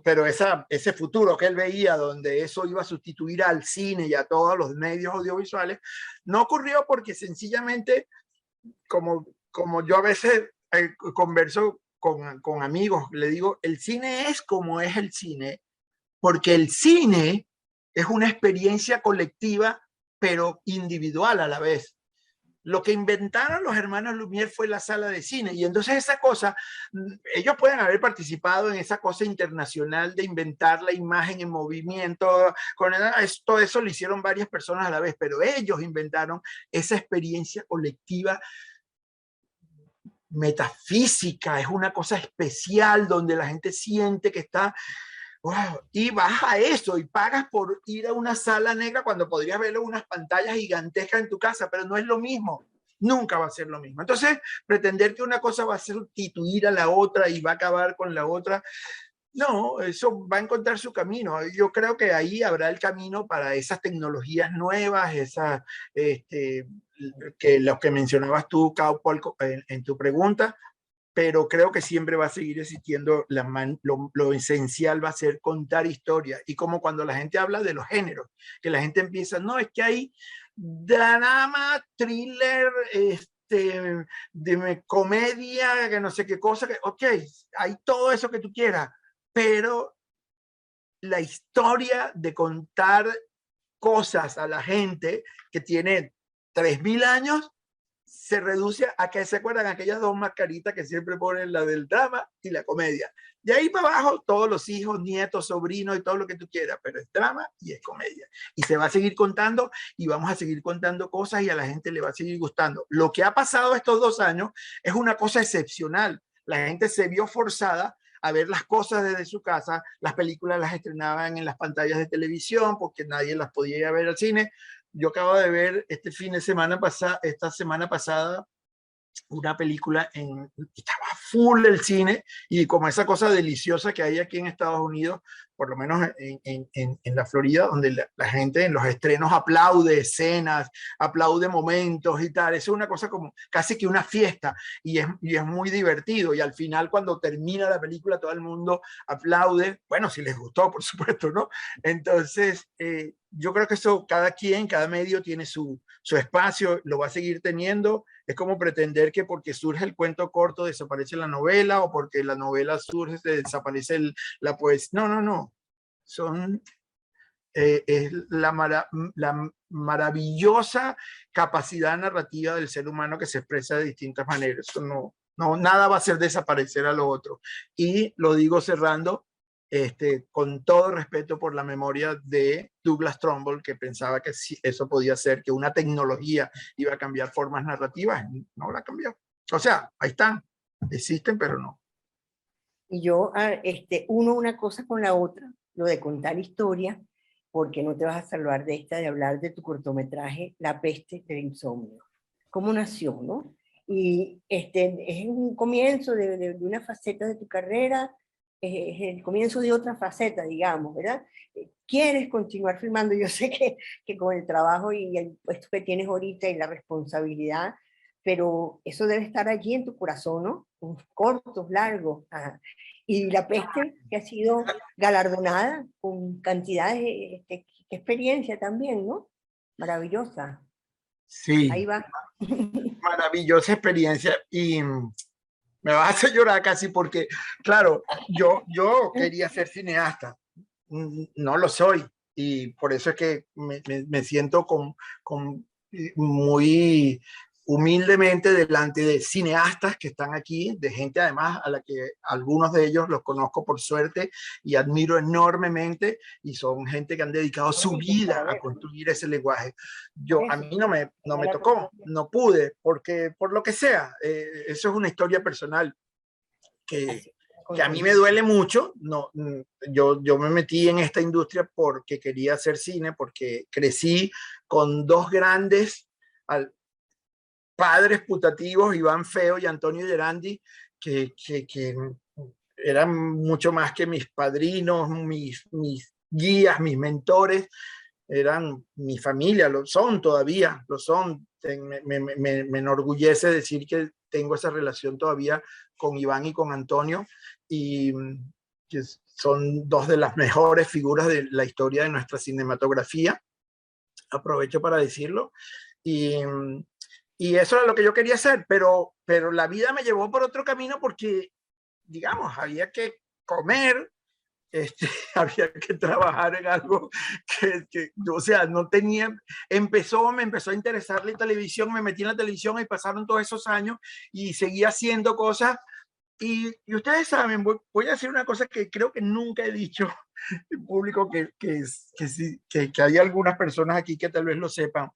ese futuro que él veía, donde eso iba a sustituir al cine y a todos los medios audiovisuales, no ocurrió, porque sencillamente, como yo a veces converso con amigos, le digo, el cine es como es el cine, porque el cine es una experiencia colectiva, pero individual a la vez. Lo que inventaron los hermanos Lumière fue la sala de cine, y entonces esa cosa, ellos pueden haber participado en esa cosa internacional de inventar la imagen en movimiento, todo eso lo hicieron varias personas a la vez, pero ellos inventaron esa experiencia colectiva metafísica, es una cosa especial donde la gente siente que está... Wow. Y vas a eso y pagas por ir a una sala negra cuando podrías verlo en unas pantallas gigantescas en tu casa, pero no es lo mismo, nunca va a ser lo mismo. Entonces, pretender que una cosa va a sustituir a la otra y va a acabar con la otra, no, eso va a encontrar su camino. Yo creo que ahí habrá el camino para esas tecnologías nuevas, esas, que los que mencionabas tú, Paul, en tu pregunta, pero creo que siempre va a seguir existiendo, lo esencial va a ser contar historias. Y como cuando la gente habla de los géneros, que la gente empieza, no, es que hay drama, thriller, de comedia, que no sé qué cosa, ok, hay todo eso que tú quieras, pero la historia de contar cosas a la gente que tiene 3000 años, se reduce a que se acuerdan aquellas dos mascaritas que siempre ponen, la del drama y la comedia. De ahí para abajo, todos los hijos, nietos, sobrinos y todo lo que tú quieras, pero es drama y es comedia. Y se va a seguir contando y vamos a seguir contando cosas y a la gente le va a seguir gustando. Lo que ha pasado estos 2 años es una cosa excepcional. La gente se vio forzada a ver las cosas desde su casa. Las películas las estrenaban en las pantallas de televisión porque nadie las podía ir a ver al cine. Yo acabo de ver esta semana pasada, una película estaba full el cine, y como esa cosa deliciosa que hay aquí en Estados Unidos, por lo menos en la Florida, donde la gente en los estrenos aplaude escenas, aplaude momentos y tal. Es una cosa como casi que una fiesta, y es muy divertido, y al final cuando termina la película todo el mundo aplaude, bueno, si les gustó, por supuesto, ¿no? Entonces, yo creo que eso, cada medio tiene su espacio, lo va a seguir teniendo. Es como pretender que porque surge el cuento corto desaparece la novela, o porque la novela surge desaparece la poesía. No, no, no. Es la maravillosa capacidad narrativa del ser humano que se expresa de distintas maneras. Eso no, nada va a hacer desaparecer a lo otro. Y lo digo cerrando, con todo respeto por la memoria de Douglas Trumbull, que pensaba que eso podía ser, que una tecnología iba a cambiar formas narrativas. No la cambió. O sea, ahí están, existen, pero no. Y yo uno una cosa con la otra, lo de contar historia, porque no te vas a salvar de esta, de hablar de tu cortometraje La peste del insomnio. ¿Cómo nació, no? Y es un comienzo de una faceta de tu carrera, es el comienzo de otra faceta, digamos, ¿verdad? ¿Quieres continuar filmando? Yo sé que con el trabajo y el puesto que tienes ahorita y la responsabilidad, pero eso debe estar allí en tu corazón, ¿no? Cortos, largos. Ajá. Y La peste, que ha sido galardonada con cantidades, qué experiencia también, ¿no? Maravillosa. Sí. Ahí va. Maravillosa experiencia, y me vas a hacer llorar casi porque, claro, yo quería ser cineasta, no lo soy, y por eso es que me siento muy humildemente delante de cineastas que están aquí, de gente además a la que algunos de ellos los conozco por suerte y admiro enormemente, y son gente que han dedicado su vida a construir ese lenguaje. A mí no me tocó, no pude, porque por lo que sea, eso es una historia personal que a mí me duele mucho. Yo me metí en esta industria porque quería hacer cine, porque crecí con dos grandes padres putativos, Iván Feo y Antonio Gerandi, que eran mucho más que mis padrinos, mis guías, mis mentores. Eran mi familia, lo son todavía, lo son. Me enorgullece decir que tengo esa relación todavía con Iván y con Antonio, y que son dos de las mejores figuras de la historia de nuestra cinematografía. Aprovecho para decirlo. Y eso era lo que yo quería hacer, pero la vida me llevó por otro camino porque, digamos, había que comer, había que trabajar en algo o sea, no tenía, me empezó a interesar la televisión, me metí en la televisión y pasaron todos esos años y seguí haciendo cosas. Y ustedes saben, voy a decir una cosa que creo que nunca he dicho en público, que hay algunas personas aquí que tal vez lo sepan.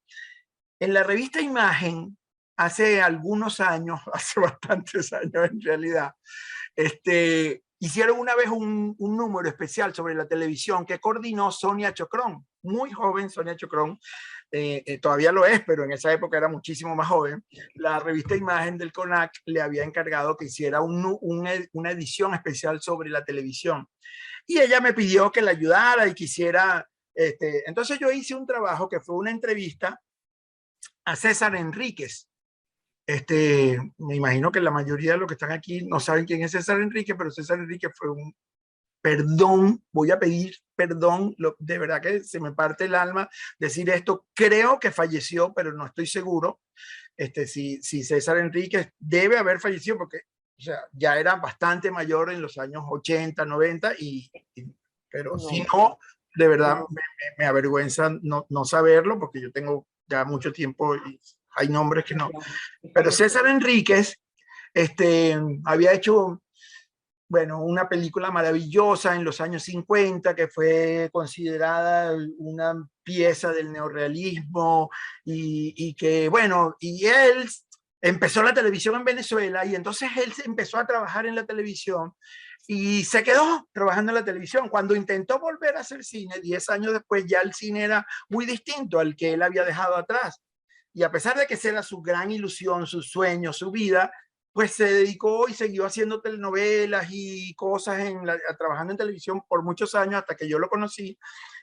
En la revista Imagen, hace algunos años, hace bastantes años en realidad, hicieron una vez un número especial sobre la televisión que coordinó Sonia Chocrón, muy joven Sonia Chocrón, todavía lo es, pero en esa época era muchísimo más joven. La revista Imagen del CONAC le había encargado que hiciera una edición especial sobre la televisión. Y ella me pidió que la ayudara y quisiera, entonces yo hice un trabajo que fue una entrevista a César Enríquez. Me imagino que la mayoría de los que están aquí no saben quién es César Enríquez, pero César Enríquez fue voy a pedir perdón, de verdad que se me parte el alma decir esto, creo que falleció, pero no estoy seguro. Si César Enríquez debe haber fallecido, porque o sea, ya era bastante mayor en los años 80, 90, pero si no, de verdad me avergüenza no saberlo, porque yo tengo ya mucho tiempo hay nombres que no. Pero César Enríquez había hecho, bueno, una película maravillosa en los años 50 que fue considerada una pieza del neorrealismo y que, bueno, y él empezó la televisión en Venezuela y entonces él empezó a trabajar en la televisión y se quedó trabajando en la televisión. Cuando intentó volver a hacer cine, 10 años después, ya el cine era muy distinto al que él había dejado atrás. Y a pesar de que esa era su gran ilusión, su sueño, su vida, pues se dedicó y siguió haciendo telenovelas y cosas, trabajando en televisión por muchos años hasta que yo lo conocí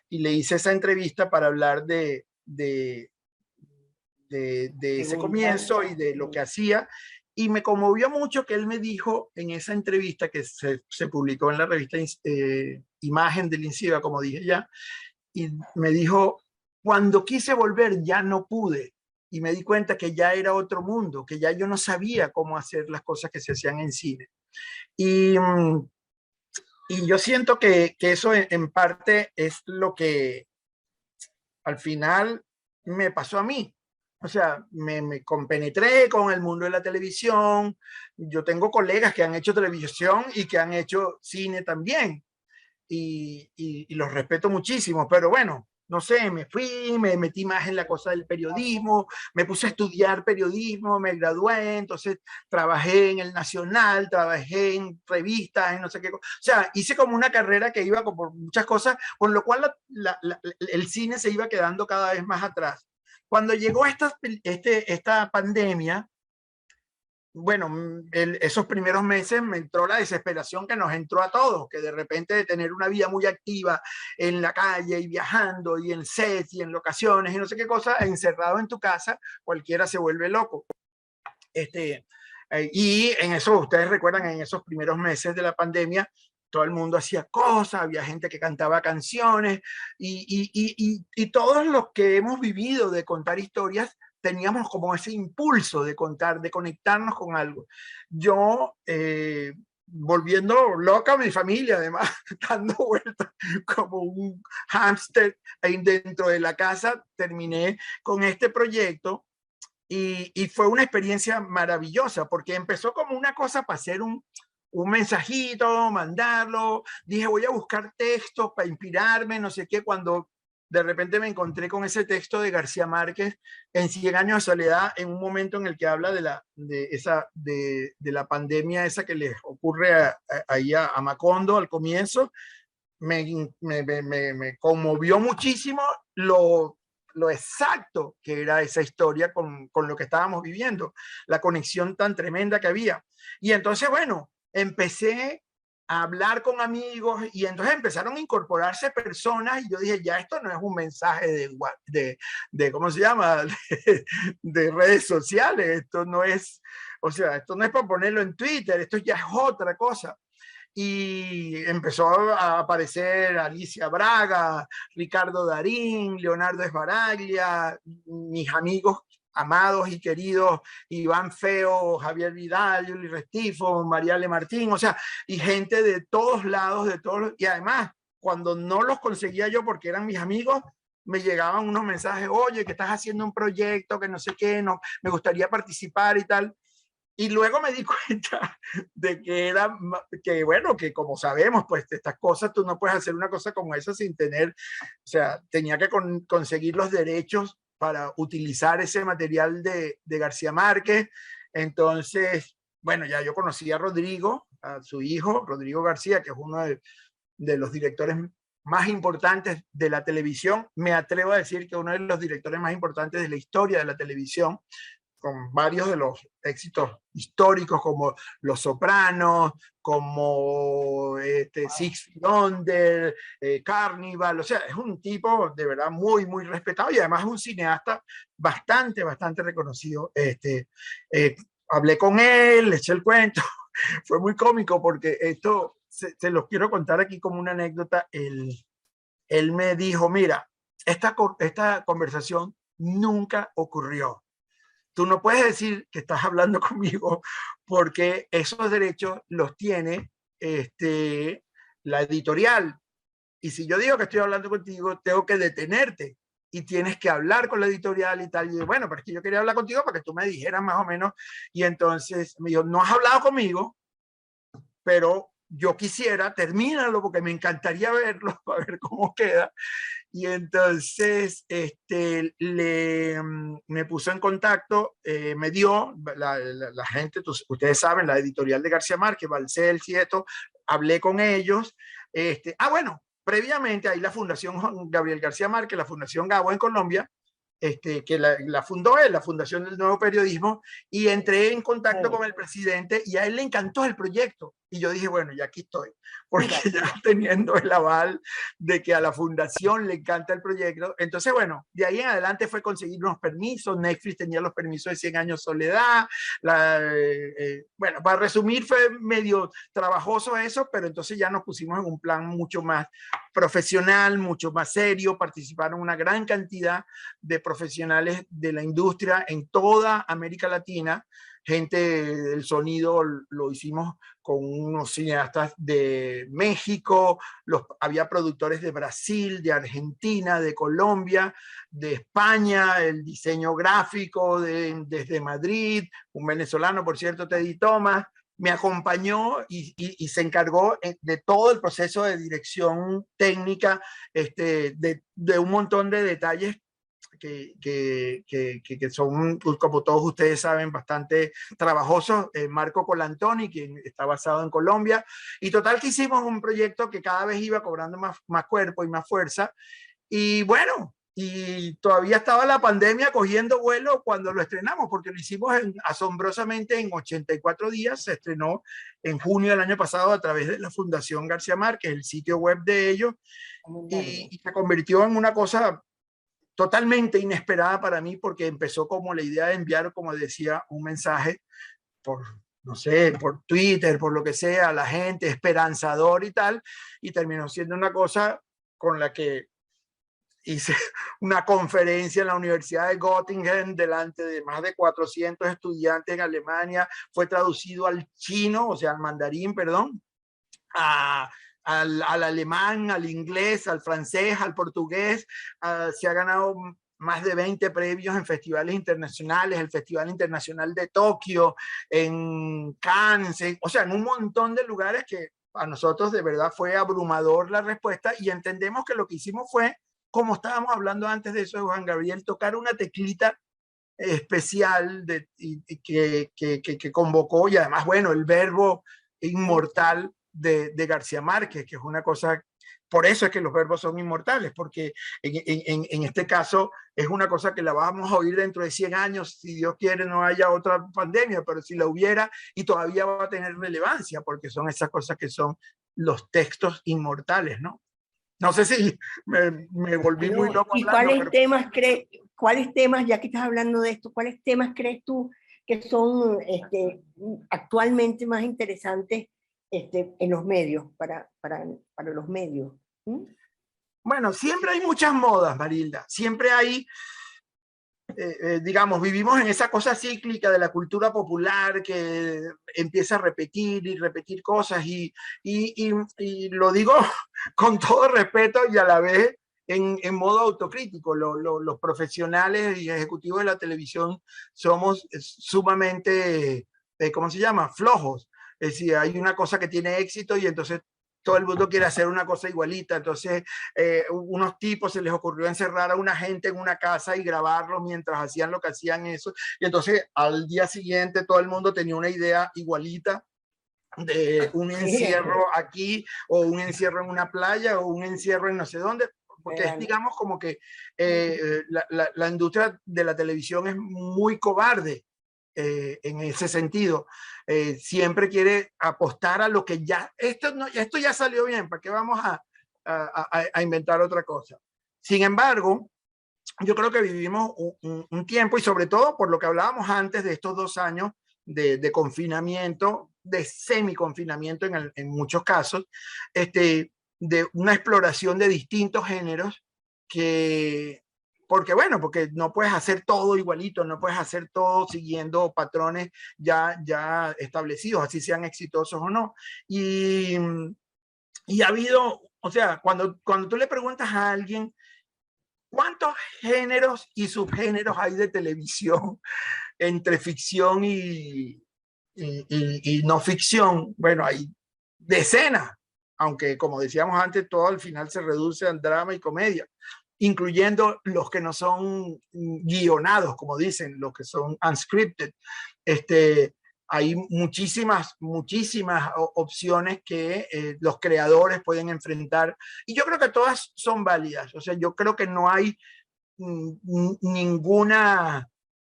y le hice esa entrevista para hablar de ese comienzo y de lo que hacía. Y me conmovió mucho que él me dijo en esa entrevista que se publicó en la revista Imagen del INCIBA, como dije ya, y me dijo, cuando quise volver ya no pude. Y me di cuenta que ya era otro mundo, que ya yo no sabía cómo hacer las cosas que se hacían en cine. Y yo siento que eso en parte es lo que al final me pasó a mí. O sea, me compenetré con el mundo de la televisión. Yo tengo colegas que han hecho televisión y que han hecho cine también. Y los respeto muchísimo, pero bueno, no sé, me metí más en la cosa del periodismo, me puse a estudiar periodismo, me gradué, entonces trabajé en el Nacional, trabajé en revistas, en no sé qué cosa. O sea, hice como una carrera que iba por muchas cosas, con lo cual el cine se iba quedando cada vez más atrás. Cuando llegó esta pandemia, bueno, esos primeros meses me entró la desesperación que nos entró a todos, que de repente de tener una vida muy activa en la calle y viajando y en sets y en locaciones y no sé qué cosa, encerrado en tu casa, cualquiera se vuelve loco. Y en eso, ustedes recuerdan, en esos primeros meses de la pandemia, todo el mundo hacía cosas, había gente que cantaba canciones y todos los que hemos vivido de contar historias teníamos como ese impulso de contar, de conectarnos con algo. Yo, volviendo loca a mi familia, además, dando vueltas como un hámster dentro de la casa, terminé con este proyecto y fue una experiencia maravillosa porque empezó como una cosa para hacer un mensajito, mandarlo. Dije, voy a buscar textos para inspirarme, no sé qué, cuando de repente me encontré con ese texto de García Márquez en 100 años de soledad, en un momento en el que habla de la pandemia esa que les ocurre ahí a Macondo al comienzo. Me conmovió muchísimo lo exacto que era esa historia con lo que estábamos viviendo, la conexión tan tremenda que había. Y entonces, bueno, empecé a hablar con amigos y entonces empezaron a incorporarse personas y yo dije, ya esto no es un mensaje de ¿cómo se llama? De redes sociales, esto no es, o sea, esto no es para ponerlo en Twitter, esto ya es otra cosa. Y empezó a aparecer Alicia Braga, Ricardo Darín, Leonardo Esbaraglia, mis amigos amados y queridos, Iván Feo, Javier Vidal, Yuli Restifo, Mariale Martín, o sea, y gente de todos lados, y además, cuando no los conseguía yo porque eran mis amigos, me llegaban unos mensajes, oye, que estás haciendo un proyecto, que no sé qué, no, me gustaría participar y tal. Y luego me di cuenta de que bueno, que como sabemos, pues estas cosas, tú no puedes hacer una cosa como esa sin tener, o sea, tenía que conseguir los derechos para utilizar ese material de García Márquez. Entonces, bueno, ya yo conocí a Rodrigo, a su hijo, Rodrigo García, que es uno de los directores más importantes de la televisión. Me atrevo a decir que uno de los directores más importantes de la historia de la televisión, con varios de los éxitos históricos como Los Sopranos, como Six Under, Carnival. O sea, es un tipo de verdad muy, muy respetado y además es un cineasta bastante, bastante reconocido. Hablé con él, le eché el cuento. Fue muy cómico porque esto se los quiero contar aquí como una anécdota. Él me dijo, mira, esta conversación nunca ocurrió. Tú no puedes decir que estás hablando conmigo porque esos derechos los tiene la editorial. Y si yo digo que estoy hablando contigo, tengo que detenerte y tienes que hablar con la editorial y tal. Y yo, bueno, pero es que yo quería hablar contigo para que tú me dijeras más o menos. Y entonces me dijo, no has hablado conmigo, pero yo quisiera, termínalo porque me encantaría verlo, para ver cómo queda. Y entonces me puso en contacto, me dio la gente, ustedes saben, la editorial de García Márquez, Balcel, Cieto, hablé con ellos. Bueno, previamente ahí la Fundación Gabriel García Márquez, la Fundación Gabo en Colombia, que la fundó él, la Fundación del Nuevo Periodismo, y entré en contacto con el presidente y a él le encantó el proyecto. Y yo dije, bueno, ya aquí estoy, porque ya teniendo el aval de que a la fundación le encanta el proyecto. Entonces, bueno, de ahí en adelante fue conseguir unos permisos. Netflix tenía los permisos de 100 años soledad. Bueno, para resumir, fue medio trabajoso eso, pero entonces ya nos pusimos en un plan mucho más profesional, mucho más serio. Participaron una gran cantidad de profesionales de la industria en toda América Latina. Gente del sonido lo hicimos con unos cineastas de México, había productores de Brasil, de Argentina, de Colombia, de España, el diseño gráfico desde Madrid, un venezolano, por cierto, Teddy Thomas, me acompañó y se encargó de todo el proceso de dirección técnica, de un montón de detalles que son, como todos ustedes saben, bastante trabajosos. Marco Colantoni, quien está basado en Colombia, y total que hicimos un proyecto que cada vez iba cobrando más cuerpo y más fuerza, y bueno, y todavía estaba la pandemia cogiendo vuelo cuando lo estrenamos, porque lo hicimos asombrosamente en 84 días, se estrenó en junio del año pasado a través de la Fundación García Márquez, el sitio web de ellos, y se convirtió en una cosa totalmente inesperada para mí, porque empezó como la idea de enviar, como decía, un mensaje por, no sé, por Twitter, por lo que sea, a la gente, esperanzador y tal, y terminó siendo una cosa con la que hice una conferencia en la Universidad de Göttingen delante de más de 400 estudiantes en Alemania, fue traducido al chino, o sea, al mandarín, perdón, al alemán, al inglés, al francés, al portugués. Se ha ganado más de 20 premios en festivales internacionales, el Festival Internacional de Tokio, en Cannes, o sea, en un montón de lugares que a nosotros de verdad fue abrumador la respuesta, y entendemos que lo que hicimos fue, como estábamos hablando antes de eso de Juan Gabriel, tocar una teclita especial que convocó, y además, bueno, el verbo inmortal de García Márquez, que es una cosa, por eso es que los verbos son inmortales, porque en este caso es una cosa que la vamos a oír dentro de 100 años, si Dios quiere no haya otra pandemia, pero si la hubiera, y todavía va a tener relevancia, porque son esas cosas que son los textos inmortales, ¿no? No sé si me volví muy loco. ¿Y cuáles temas, ya que estás hablando de esto, cuáles temas crees tú que son actualmente más interesantes en los medios, para los medios? Bueno, siempre hay muchas modas, Marilda. Siempre hay, digamos, vivimos en esa cosa cíclica de la cultura popular que empieza a repetir y repetir cosas, y lo digo con todo respeto y a la vez en modo autocrítico. Los profesionales y ejecutivos de la televisión somos sumamente, ¿cómo se llama? Flojos. Es decir, hay una cosa que tiene éxito y entonces todo el mundo quiere hacer una cosa igualita. Entonces, unos tipos se les ocurrió encerrar a una gente en una casa y grabarlo mientras hacían lo que hacían eso. Y entonces, al día siguiente, todo el mundo tenía una idea igualita de un encierro aquí, o un encierro en una playa, o un encierro en no sé dónde, porque es, digamos, como que la industria de la televisión es muy cobarde en ese sentido. Siempre quiere apostar a lo que ya, esto ya salió bien, ¿para qué vamos a inventar otra cosa? Sin embargo, yo creo que vivimos un tiempo, y sobre todo por lo que hablábamos antes de estos 2 años de confinamiento, de semi-confinamiento en muchos casos, de una exploración de distintos géneros, porque bueno, porque no puedes hacer todo igualito, no puedes hacer todo siguiendo patrones ya establecidos, así sean exitosos o no. Y ha habido, o sea, cuando tú le preguntas a alguien ¿cuántos géneros y subgéneros hay de televisión entre ficción y no ficción? Bueno, hay decenas, aunque como decíamos antes, todo al final se reduce a drama y comedia, incluyendo los que no son guionados, como dicen, los que son unscripted. Hay muchísimas opciones que los creadores pueden enfrentar, y yo creo que todas son válidas. O sea, yo creo que no hay ninguna,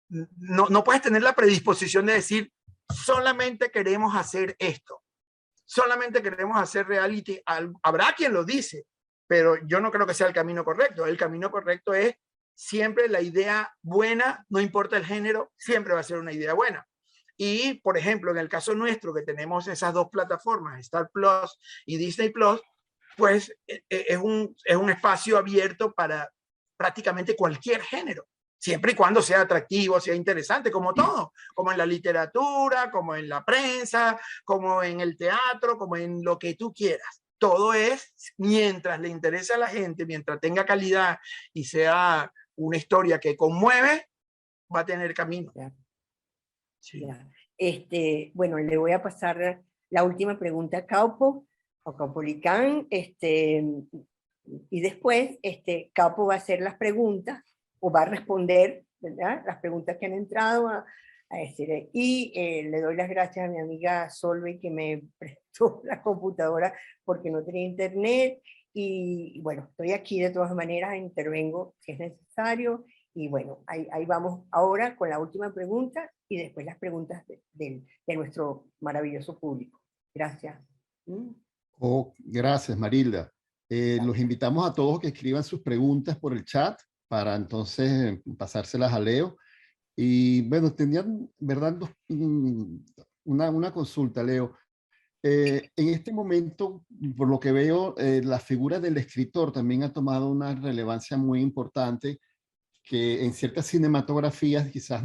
no puedes tener la predisposición de decir solamente queremos hacer esto, solamente queremos hacer reality. Habrá quien lo dice, pero yo no creo que sea el camino correcto. El camino correcto es siempre la idea buena, no importa el género, siempre va a ser una idea buena. Y, por ejemplo, en el caso nuestro, que tenemos esas dos plataformas, Star Plus y Disney Plus, pues es un espacio abierto para prácticamente cualquier género, siempre y cuando sea atractivo, sea interesante, como todo, como en la literatura, como en la prensa, como en el teatro, como en lo que tú quieras. Todo es, mientras le interese a la gente, mientras tenga calidad y sea una historia que conmueve, va a tener camino. Sí. Bueno, le voy a pasar la última pregunta a Caupo, o Caupolicán, y después Caupo va a hacer las preguntas, o va a responder, ¿verdad?, las preguntas que han entrado y le doy las gracias a mi amiga Solveig, que me prestó la computadora porque no tenía internet, y bueno, estoy aquí de todas maneras, intervengo si es necesario. Y bueno, ahí vamos ahora con la última pregunta y después las preguntas de nuestro maravilloso público. Gracias. Oh, gracias, Marilda. Los invitamos a todos que escriban sus preguntas por el chat para entonces pasárselas a Leo. Y bueno, tenían, ¿verdad?, una consulta, Leo. En este momento, por lo que veo, la figura del escritor también ha tomado una relevancia muy importante, que en ciertas cinematografías quizás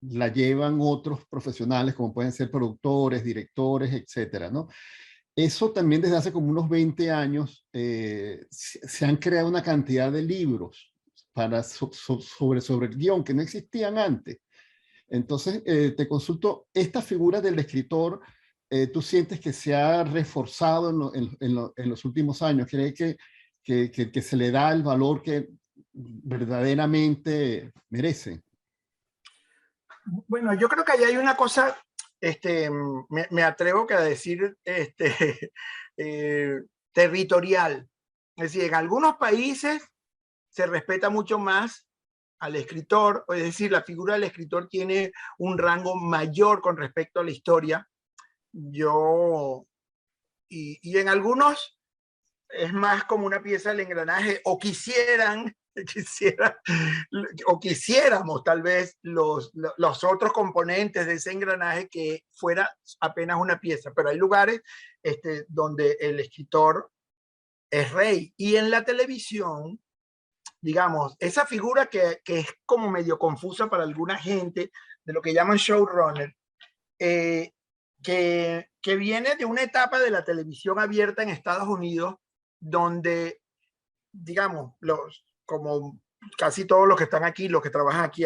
la llevan otros profesionales, como pueden ser productores, directores, etcétera, ¿no? Eso también desde hace como unos 20 años se han creado una cantidad de libros sobre el guión que no existían antes. Entonces, te consulto, esta figura del escritor, ¿tú sientes que se ha reforzado en los últimos años? ¿Crees que se le da el valor que verdaderamente merece? Bueno, yo creo que ahí hay una cosa, me atrevo a decir, territorial. Es decir, en algunos países se respeta mucho más al escritor, es decir, la figura del escritor tiene un rango mayor con respecto a la historia. Y en algunos es más como una pieza del engranaje, o quisiéramos tal vez los otros componentes de ese engranaje que fuera apenas una pieza, pero hay lugares donde el escritor es rey. Y en la televisión, digamos, esa figura que es como medio confusa para alguna gente, de lo que llaman showrunner, que viene de una etapa de la televisión abierta en Estados Unidos, donde, digamos, como casi todos los que están aquí, los que trabajan aquí,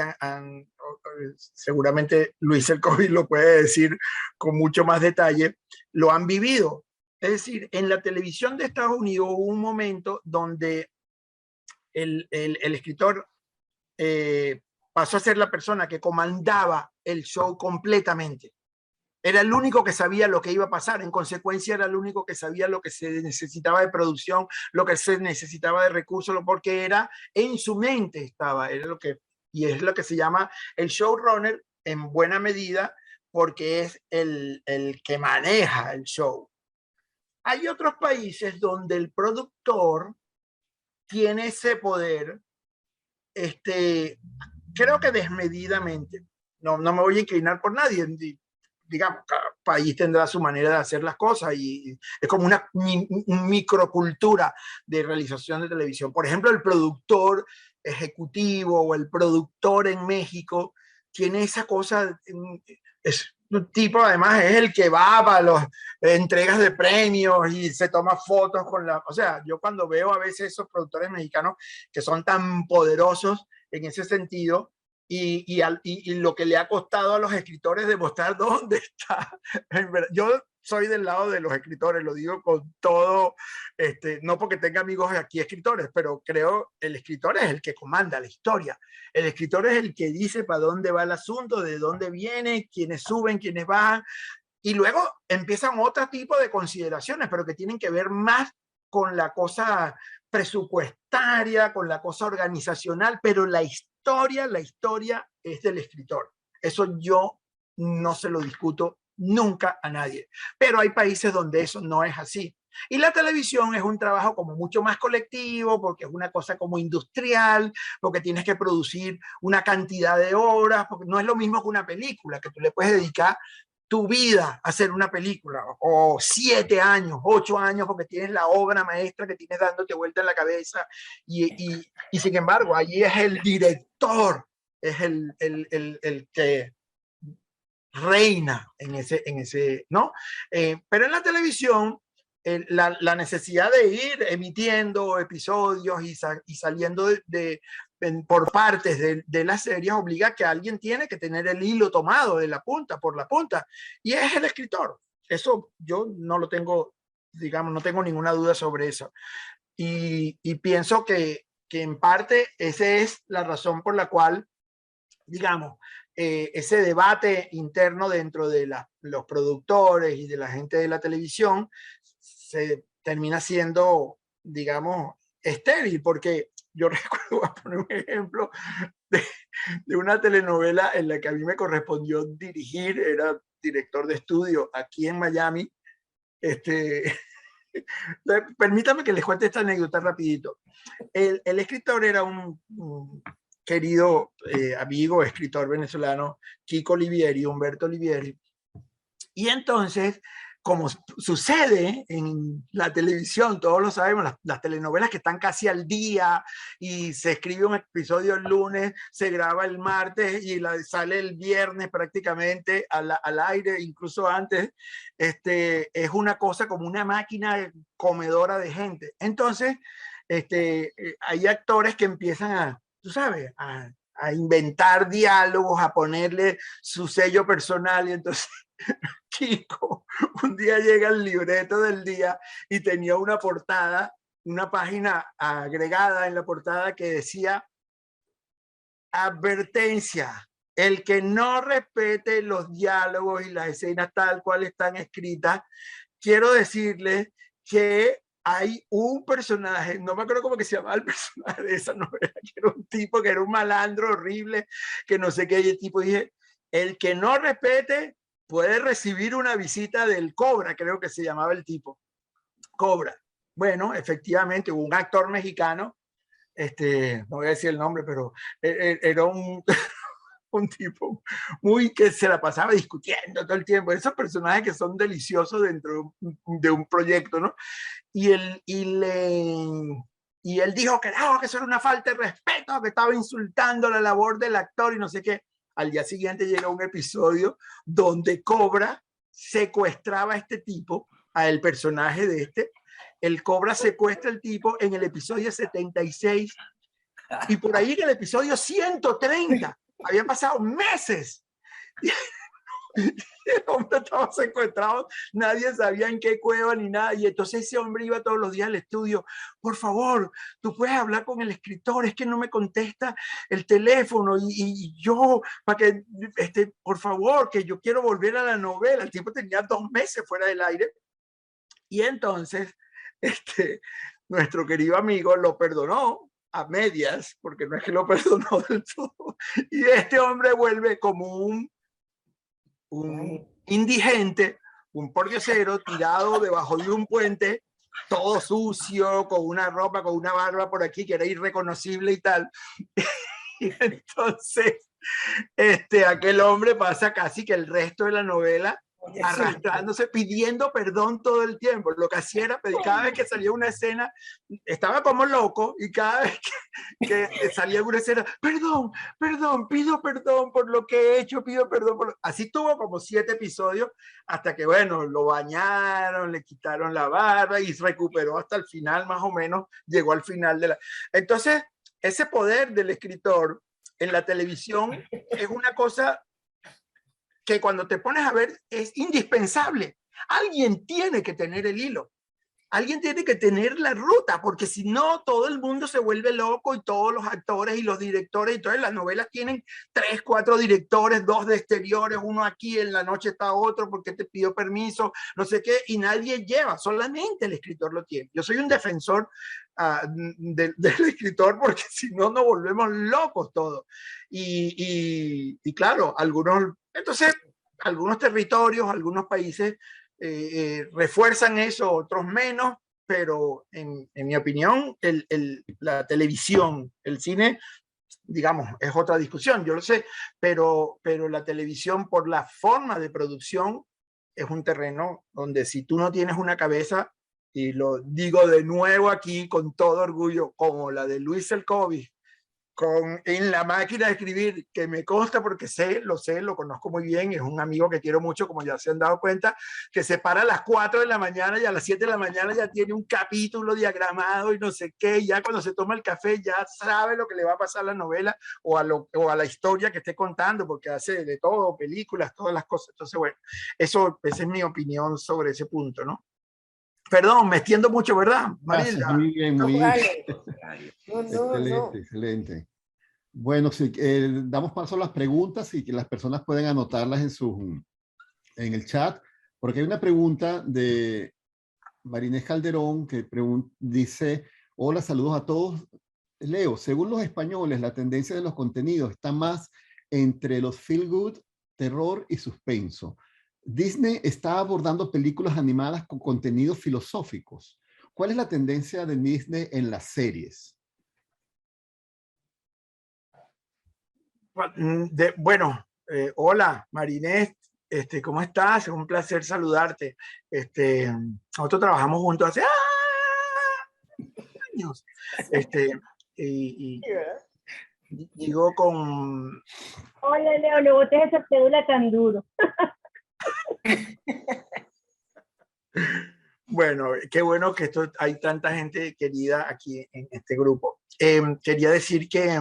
seguramente Luis el COVID lo puede decir con mucho más detalle, lo han vivido. Es decir, en la televisión de Estados Unidos hubo un momento donde el escritor pasó a ser la persona que comandaba el show completamente. Era el único que sabía lo que iba a pasar, en consecuencia era el único que sabía lo que se necesitaba de producción, lo que se necesitaba de recursos, porque era en su mente estaba, y es lo que se llama el showrunner en buena medida, porque es el que maneja el show. Hay otros países donde el productor tiene ese poder, creo que desmedidamente. No me voy a inclinar por nadie. Digamos, cada país tendrá su manera de hacer las cosas y es como una microcultura de realización de televisión. Por ejemplo, el productor ejecutivo o el productor en México tiene esa cosa, un tipo además es el que va para las entregas de premios y se toma fotos con la... O sea, yo cuando veo a veces esos productores mexicanos que son tan poderosos en ese sentido y lo que le ha costado a los escritores demostrar dónde está. Yo soy del lado de los escritores, lo digo con todo, no porque tenga amigos aquí escritores, pero creo el escritor es el que comanda la historia. El escritor es el que dice para dónde va el asunto, de dónde viene, quiénes suben, quiénes bajan, y luego empiezan otro tipo de consideraciones, pero que tienen que ver más con la cosa presupuestaria, con la cosa organizacional, pero la historia es del escritor. Eso yo no se lo discuto nunca a nadie. Pero hay países donde eso no es así. Y la televisión es un trabajo como mucho más colectivo, porque es una cosa como industrial, porque tienes que producir una cantidad de horas, porque no es lo mismo que una película, que tú le puedes dedicar tu vida a hacer una película, o 7 años, 8 años, porque tienes la obra maestra que tienes dándote vuelta en la cabeza, y sin embargo, allí es el director, es el que reina en ese ¿no? Pero en la televisión, la necesidad de ir emitiendo episodios y saliendo por partes de las series obliga a que alguien tiene que tener el hilo tomado de la punta, por la punta, y es el escritor. Eso yo no lo tengo, digamos, no tengo ninguna duda sobre eso. Y pienso que en parte esa es la razón por la cual, digamos, ese debate interno dentro de los productores y de la gente de la televisión se termina siendo, digamos, estéril, porque yo recuerdo, voy a poner un ejemplo de una telenovela en la que a mí me correspondió dirigir, era director de estudio aquí en Miami. Permítame que les cuente esta anécdota rapidito. El escritor era un querido amigo, escritor venezolano, Kiko Olivieri, Humberto Olivieri. Y entonces, como sucede en la televisión, todos lo sabemos, las telenovelas que están casi al día y se escribe un episodio el lunes, se graba el martes y sale el viernes prácticamente al aire, incluso antes, es una cosa como una máquina comedora de gente. Entonces, hay actores que empiezan a, tú sabes, a inventar diálogos, a ponerle su sello personal, y entonces Kiko un día llega el libreto del día y tenía una portada, una página agregada en la portada que decía: advertencia, el que no respete los diálogos y las escenas tal cual están escritas, quiero decirles que hay un personaje, no me acuerdo cómo que se llamaba el personaje de esa novela, que era un tipo que era un malandro horrible, que no sé qué, y el tipo dije, el que no respete puede recibir una visita del Cobra, creo que se llamaba el tipo, Cobra. Bueno, efectivamente, hubo un actor mexicano, no voy a decir el nombre, pero era un tipo muy que se la pasaba discutiendo todo el tiempo, esos personajes que son deliciosos dentro de un proyecto, ¿no? Y él dijo que no, que eso era una falta de respeto, que estaba insultando la labor del actor y no sé qué. Al día siguiente llega un episodio donde Cobra secuestraba a este tipo, al personaje de el Cobra secuestra al tipo en el episodio 76 y por ahí en el episodio 130 habían pasado meses. El hombre estaba secuestrado, nadie sabía en qué cueva ni nada, y entonces ese hombre iba todos los días al estudio: por favor, tú puedes hablar con el escritor, es que no me contesta el teléfono, y yo, para que, por favor, que yo quiero volver a la novela. El tipo tenía 2 meses fuera del aire, y entonces nuestro querido amigo lo perdonó a medias, porque no es que lo perdonó del todo, y este hombre vuelve como un indigente, un pordiosero tirado debajo de un puente, todo sucio, con una ropa, con una barba por aquí que era irreconocible y tal. Y entonces aquel hombre pasa casi que el resto de la novela arrastrándose, pidiendo perdón todo el tiempo. Lo que hacía era pedir, cada vez que salía una escena, estaba como loco, y cada vez que salía una escena, perdón, pido perdón por lo que he hecho, pido perdón por lo... Así tuvo como 7 episodios, hasta que, bueno, lo bañaron, le quitaron la barba y recuperó hasta el final, más o menos, llegó al final de la... Entonces, ese poder del escritor en la televisión es una cosa que cuando te pones a ver es indispensable. Alguien tiene que tener el hilo, alguien tiene que tener la ruta, porque si no, todo el mundo se vuelve loco, y todos los actores y los directores, y todas las novelas tienen 3, 4 directores, 2 de exteriores, uno aquí, en la noche está otro, porque te pidió permiso, no sé qué, y nadie lleva, solamente el escritor lo tiene. Yo soy un defensor del escritor, porque si no, nos volvemos locos todos. Y claro, entonces, algunos territorios, algunos países refuerzan eso, otros menos, pero en mi opinión, la televisión, el cine, digamos, es otra discusión, yo lo sé, pero la televisión, por la forma de producción, es un terreno donde si tú no tienes una cabeza, y lo digo de nuevo aquí con todo orgullo, como la de Luis Selkovic, en La máquina de escribir, que me consta porque lo conozco muy bien, es un amigo que quiero mucho, como ya se han dado cuenta, que se para a las 4 de la mañana y a las 7 de la mañana ya tiene un capítulo diagramado y no sé qué, y ya cuando se toma el café ya sabe lo que le va a pasar a la novela o a la historia que esté contando, porque hace de todo, películas, todas las cosas. Entonces, bueno, esa es mi opinión sobre ese punto, ¿no? Perdón, me extiendo mucho, ¿verdad, Marilda? Muy bien, muy bien. Excelente, No. excelente. Bueno, sí, damos paso a las preguntas y que las personas pueden anotarlas en el chat, porque hay una pregunta de Marinés Calderón que dice: hola, saludos a todos. Leo, según los españoles, la tendencia de los contenidos está más entre los feel good, terror y suspenso. Disney está abordando películas animadas con contenidos filosóficos. ¿Cuál es la tendencia de Disney en las series? Bueno, hola, Marinés, ¿cómo estás? Es un placer saludarte. Nosotros trabajamos juntos hace años. Y digo con... Hola, Leo, le botes esa cédula tan duro. Bueno, qué bueno que hay tanta gente querida aquí en este grupo. Quería decir que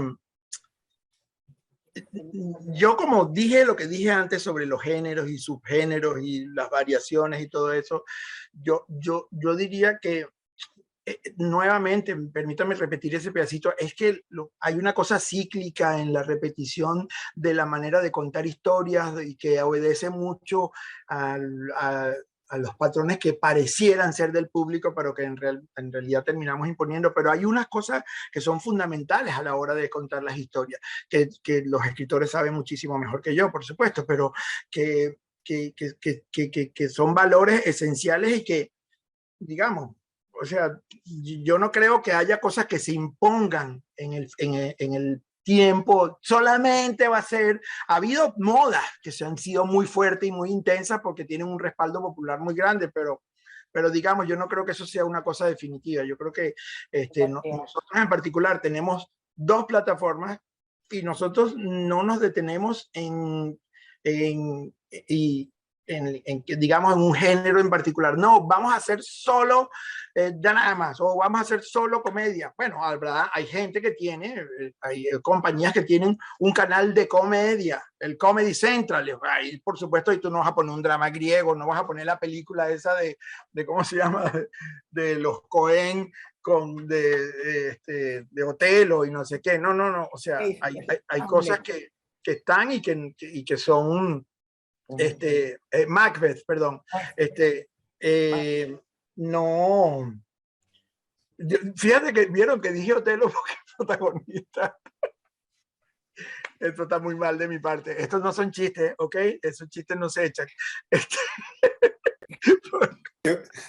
yo, como dije lo que dije antes sobre los géneros y subgéneros y las variaciones y todo eso, yo diría que nuevamente, permítame repetir ese pedacito, es que hay una cosa cíclica en la repetición de la manera de contar historias y que obedece mucho a los patrones que parecieran ser del público, pero que en realidad terminamos imponiendo. Pero hay unas cosas que son fundamentales a la hora de contar las historias, que los escritores saben muchísimo mejor que yo, por supuesto, pero que son valores esenciales y que, digamos, o sea, yo no creo que haya cosas que se impongan en el tiempo. Solamente va a ser... Ha habido modas que se han sido muy fuertes y muy intensas porque tienen un respaldo popular muy grande, pero digamos, yo no creo que eso sea una cosa definitiva. Yo creo que nosotros en particular tenemos 2 plataformas y nosotros no nos detenemos digamos, en un género en particular. No, vamos a hacer solo nada más, o vamos a hacer solo comedia. Bueno, la verdad, hay gente que hay compañías que tienen un canal de comedia, el Comedy Central. Ahí, por supuesto, y tú no vas a poner un drama griego, no vas a poner la película esa de ¿cómo se llama? De los Cohen de Otelo y no sé qué. No. O sea, hay cosas que están y que son... Macbeth, perdón. No. Fíjate que vieron que dije Otelo porque es protagonista. Esto está muy mal de mi parte. Estos no son chistes, ¿ok? Esos chistes no se echan.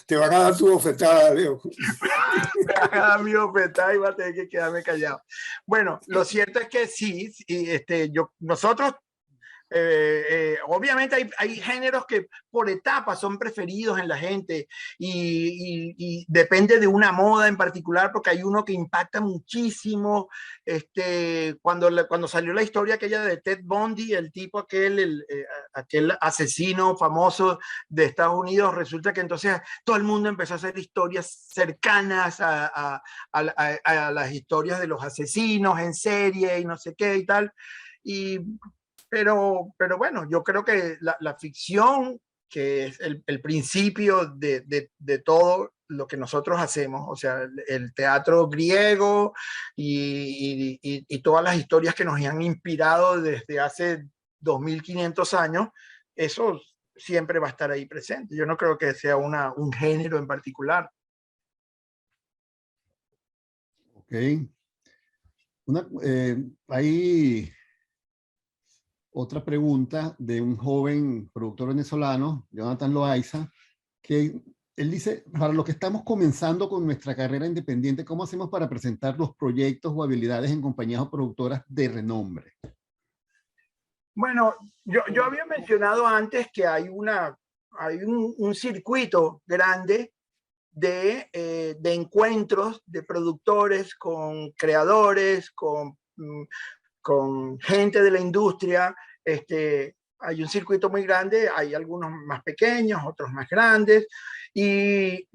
Te van a dar tu bofetada, Leo. Me van a dar mi bofetada y va a tener que quedarme callado. Bueno, lo cierto es que sí, nosotros Obviamente hay géneros que por etapas son preferidos en la gente y depende de una moda en particular, porque hay uno que impacta muchísimo. Cuando salió la historia aquella de Ted Bundy, el tipo aquel asesino famoso de Estados Unidos, resulta que entonces todo el mundo empezó a hacer historias cercanas a las historias de los asesinos en serie y no sé qué y tal. Pero bueno, yo creo que la ficción, que es el principio de todo lo que nosotros hacemos, o sea, el teatro griego y todas las historias que nos han inspirado desde hace 2500 años, eso siempre va a estar ahí presente. Yo no creo que sea un género en particular. Ok. Hay otra pregunta de un joven productor venezolano, Jonathan Loaiza, que él dice, para los que estamos comenzando con nuestra carrera independiente, ¿cómo hacemos para presentar los proyectos o habilidades en compañías o productoras de renombre? Bueno, yo había mencionado antes que hay un circuito grande de encuentros de productores con creadores, con gente de la industria. Hay un circuito muy grande, hay algunos más pequeños, otros más grandes, y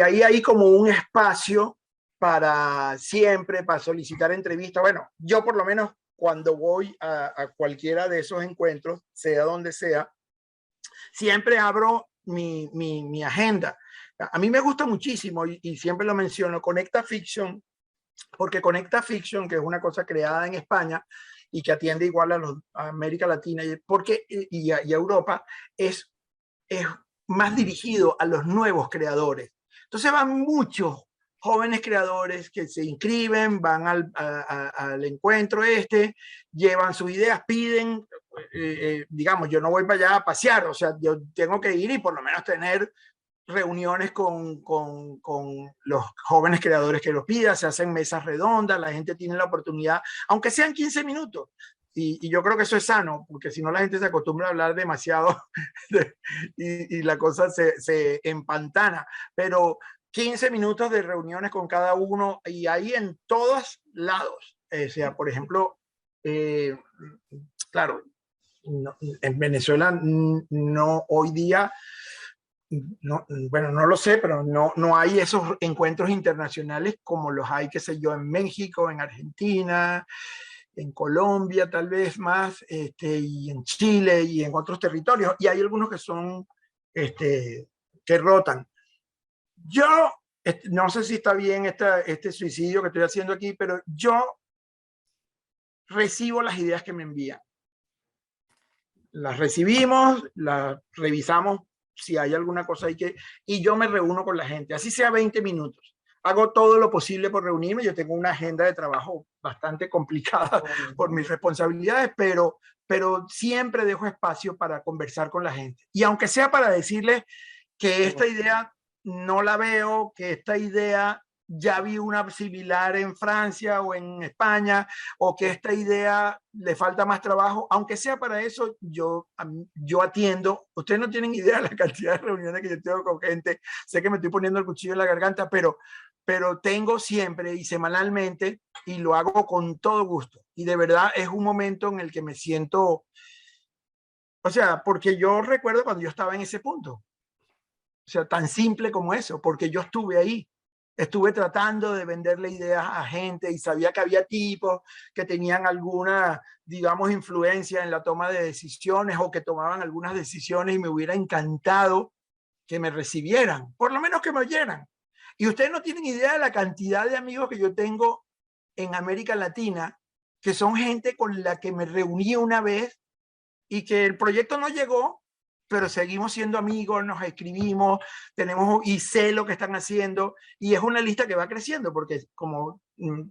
ahí hay como un espacio para solicitar entrevistas. Bueno, yo por lo menos cuando voy a cualquiera de esos encuentros, sea donde sea, siempre abro mi agenda. A mí me gusta muchísimo y siempre lo menciono, Conecta Fiction, porque Conecta Fiction, que es una cosa creada en España y que atiende igual a América Latina y a Europa, es más dirigido a los nuevos creadores. Entonces van muchos jóvenes creadores que se inscriben, van al encuentro llevan sus ideas, piden, digamos, yo no voy para allá a pasear, o sea, yo tengo que ir y por lo menos tener reuniones con los jóvenes creadores que los pidan, se hacen mesas redondas, la gente tiene la oportunidad, aunque sean 15 minutos, y yo creo que eso es sano, porque si no la gente se acostumbra a hablar demasiado y la cosa se empantana, pero 15 minutos de reuniones con cada uno, y ahí en todos lados. O sea, por ejemplo, claro, en Venezuela no hoy día, no, bueno, no lo sé, pero no hay esos encuentros internacionales como los hay, qué sé yo, en México, en Argentina, en Colombia tal vez más, y en Chile y en otros territorios, y hay algunos que son, que rotan. Yo no sé si está bien este suicidio que estoy haciendo aquí, pero yo recibo las ideas que me envían. Las recibimos, las revisamos si hay alguna cosa ahí y yo me reúno con la gente, así sea 20 minutos. Hago todo lo posible por reunirme. Yo tengo una agenda de trabajo bastante complicada por mis responsabilidades, pero siempre dejo espacio para conversar con la gente. Y aunque sea para decirles que esta idea no la veo, que esta idea ya vi una similar en Francia o en España, o que esta idea le falta más trabajo, aunque sea para eso, yo atiendo. Ustedes no tienen idea de la cantidad de reuniones que yo tengo con gente. Sé que me estoy poniendo el cuchillo en la garganta, pero tengo siempre y semanalmente, y lo hago con todo gusto. Y de verdad es un momento en el que me siento, o sea, porque yo recuerdo cuando yo estaba en ese punto. O sea, tan simple como eso, porque yo estuve ahí. Estuve tratando de venderle ideas a gente y sabía que había tipos que tenían alguna, digamos, influencia en la toma de decisiones o que tomaban algunas decisiones, y me hubiera encantado que me recibieran, por lo menos que me oyeran. Y ustedes no tienen idea de la cantidad de amigos que yo tengo en América Latina, que son gente con la que me reuní una vez y que el proyecto no llegó, pero seguimos siendo amigos, nos escribimos, y sé lo que están haciendo, y es una lista que va creciendo, porque como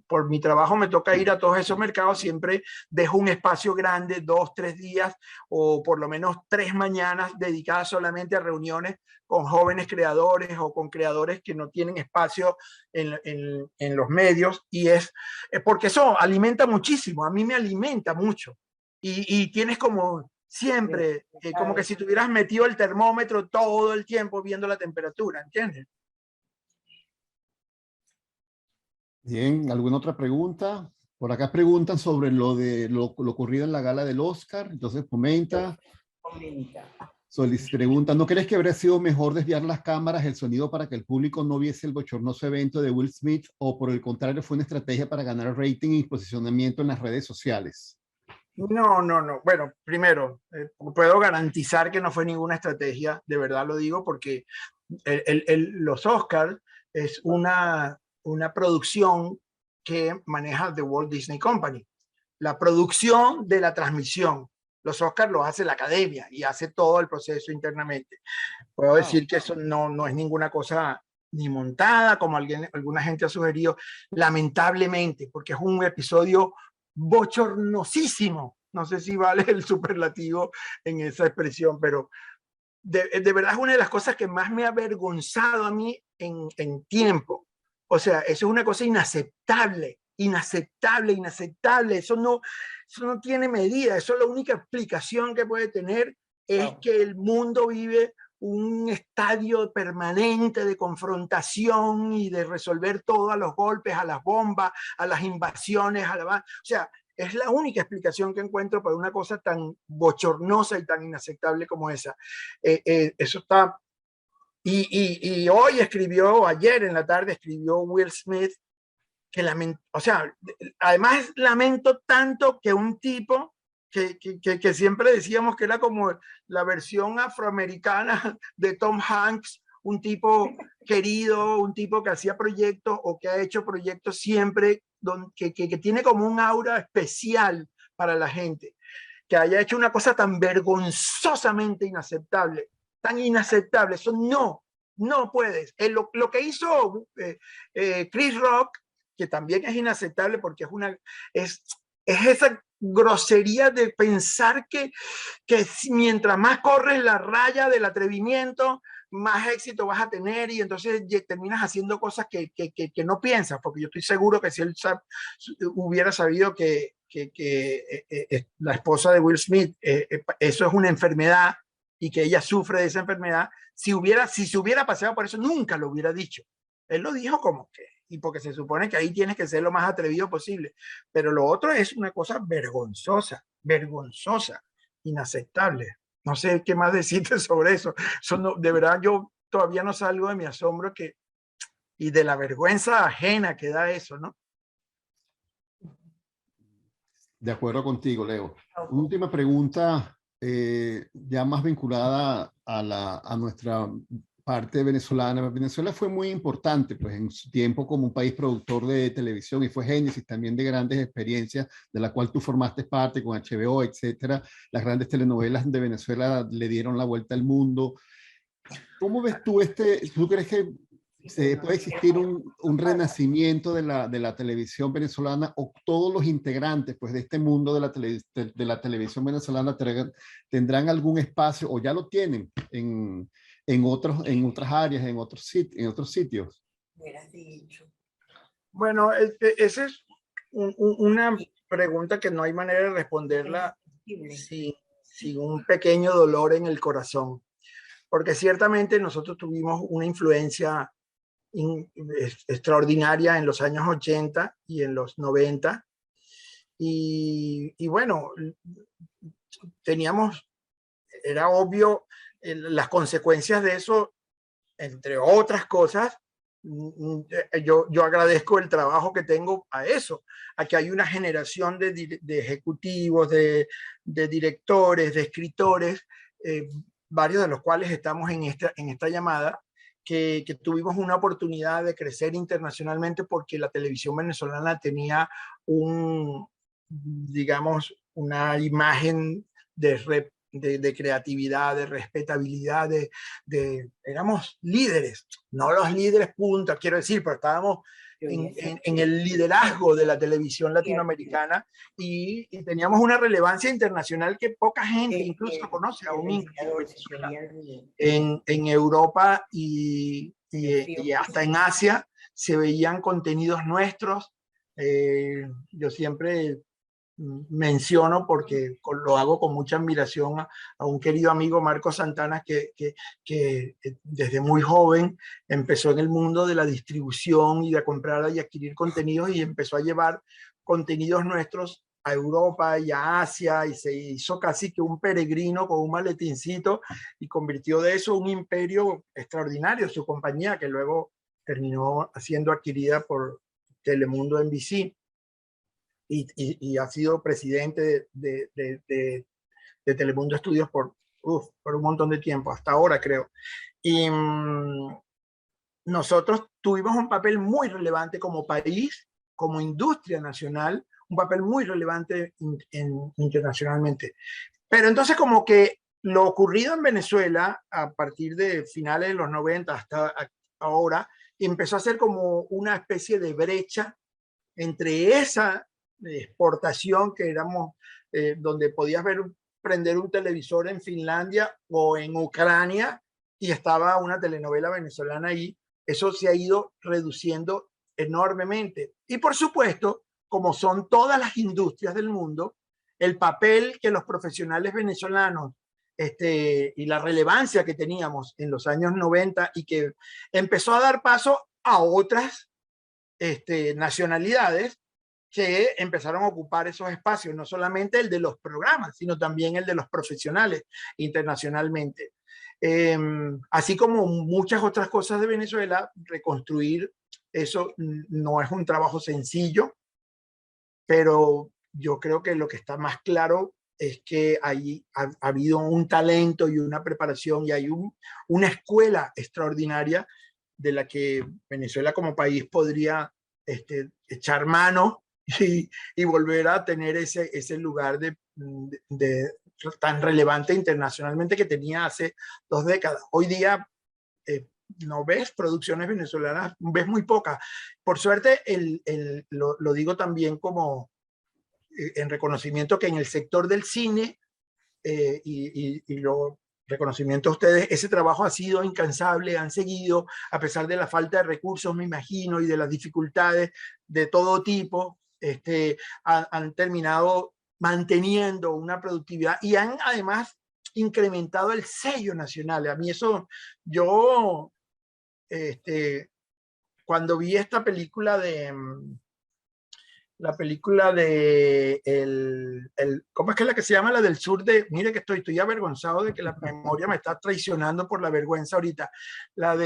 por mi trabajo me toca ir a todos esos mercados, siempre dejo un espacio grande, 2, 3 días, o por lo menos 3 mañanas dedicadas solamente a reuniones con jóvenes creadores o con creadores que no tienen espacio en los medios, y es porque eso alimenta muchísimo, a mí me alimenta mucho. y tienes como siempre, como que si tuvieras metido el termómetro todo el tiempo viendo la temperatura, ¿entiendes? Bien, ¿alguna otra pregunta? Por acá preguntan sobre lo ocurrido en la gala del Oscar, entonces comenta. Solis pregunta, ¿no crees que habría sido mejor desviar las cámaras, el sonido para que el público no viese el bochornoso evento de Will Smith o por el contrario fue una estrategia para ganar rating y posicionamiento en las redes sociales? No. Bueno, primero, puedo garantizar que no fue ninguna estrategia, de verdad lo digo, porque los Oscars es una producción que maneja The Walt Disney Company. La producción de la transmisión. Los Oscars lo hace la academia y hace todo el proceso internamente. Puedo decir que eso no es ninguna cosa ni montada, como alguna gente ha sugerido, lamentablemente, porque es un episodio bochornosísimo. No sé si vale el superlativo en esa expresión, pero de verdad es una de las cosas que más me ha avergonzado a mí en tiempo. O sea, eso es una cosa inaceptable. Eso no tiene medida. Eso, la única explicación que puede tener es que el mundo vive un estadio permanente de confrontación y de resolver todo a los golpes, a las bombas, a las invasiones, o sea, es la única explicación que encuentro para una cosa tan bochornosa y tan inaceptable como esa. Eso está... Y hoy ayer en la tarde escribió Will Smith, o sea, además lamento tanto que un tipo que siempre decíamos que era como la versión afroamericana de Tom Hanks, un tipo querido, un tipo que hacía proyectos o que ha hecho proyectos siempre, que tiene como un aura especial para la gente, que haya hecho una cosa tan vergonzosamente inaceptable, eso no puedes. Lo que hizo Chris Rock, que también es inaceptable porque es esa grosería de pensar que mientras más corres la raya del atrevimiento, más éxito vas a tener y entonces terminas haciendo cosas que no piensas, porque yo estoy seguro que si él hubiera sabido que la esposa de Will Smith, eso es una enfermedad y que ella sufre de esa enfermedad, si se hubiera paseado por eso, nunca lo hubiera dicho. Él lo dijo como que, y porque se supone que ahí tienes que ser lo más atrevido posible. Pero lo otro es una cosa vergonzosa, inaceptable. No sé qué más decirte sobre eso. De verdad, yo todavía no salgo de mi asombro y de la vergüenza ajena que da eso, ¿no? De acuerdo contigo, Leo. Última pregunta, ya más vinculada a nuestra parte venezolana. Venezuela fue muy importante pues, en su tiempo como un país productor de televisión y fue génesis también de grandes experiencias de la cual tú formaste parte con HBO, etcétera. Las grandes telenovelas de Venezuela le dieron la vuelta al mundo. ¿Cómo ves tú tú crees que puede existir un renacimiento de la televisión venezolana o todos los integrantes pues, de este mundo de la televisión venezolana tendrán algún espacio o ya lo tienen en otras áreas, en otros sitios? Bueno, esa es una pregunta que no hay manera de responderla sin un pequeño dolor en el corazón, porque ciertamente nosotros tuvimos una influencia extraordinaria en los años 80 y en los 90 y bueno, era obvio las consecuencias de eso, entre otras cosas. Yo agradezco el trabajo que tengo a eso, a que hay una generación de ejecutivos, de directores, de escritores, varios de los cuales estamos en esta llamada, que tuvimos una oportunidad de crecer internacionalmente porque la televisión venezolana tenía digamos, una imagen de creatividad, de respetabilidad, éramos líderes, no los líderes punta, quiero decir, pero estábamos en el liderazgo de la televisión latinoamericana y teníamos una relevancia internacional que poca gente incluso conoce aún en Europa y hasta en Asia se veían contenidos nuestros. Yo siempre menciono porque lo hago con mucha admiración a un querido amigo, Marco Santana, que desde muy joven empezó en el mundo de la distribución y de comprar y adquirir contenidos, y empezó a llevar contenidos nuestros a Europa y a Asia, y se hizo casi que un peregrino con un maletincito y convirtió de eso un imperio extraordinario, su compañía, que luego terminó siendo adquirida por Telemundo NBC. Y ha sido presidente de Telemundo Estudios por un montón de tiempo, hasta ahora creo. Y nosotros tuvimos un papel muy relevante como país, como industria nacional, un papel muy relevante internacionalmente. Pero entonces como que lo ocurrido en Venezuela a partir de finales de los 90 hasta ahora, empezó a ser como una especie de brecha entre esa exportación que éramos, donde podías prender un televisor en Finlandia o en Ucrania y estaba una telenovela venezolana ahí. Eso se ha ido reduciendo enormemente. Y por supuesto, como son todas las industrias del mundo, el papel que los profesionales venezolanos y la relevancia que teníamos en los años 90 y que empezó a dar paso a otras nacionalidades que empezaron a ocupar esos espacios, no solamente el de los programas, sino también el de los profesionales internacionalmente. Así como muchas otras cosas de Venezuela, reconstruir eso no es un trabajo sencillo, pero yo creo que lo que está más claro es que ahí ha habido un talento y una preparación, y hay una escuela extraordinaria de la que Venezuela como país podría echar mano y volver a tener ese lugar tan relevante internacionalmente que tenía hace 2 décadas. Hoy día no ves producciones venezolanas, ves muy pocas. Por suerte, lo digo también como en reconocimiento que en el sector del cine y lo reconocimiento a ustedes, ese trabajo ha sido incansable, han seguido, a pesar de la falta de recursos, me imagino, y de las dificultades de todo tipo, han terminado manteniendo una productividad y han además incrementado el sello nacional. A mí eso, yo, cuando vi esta película ¿cómo es que es la que se llama? La del sur de, mire que estoy avergonzado de que la memoria me está traicionando por la vergüenza ahorita. La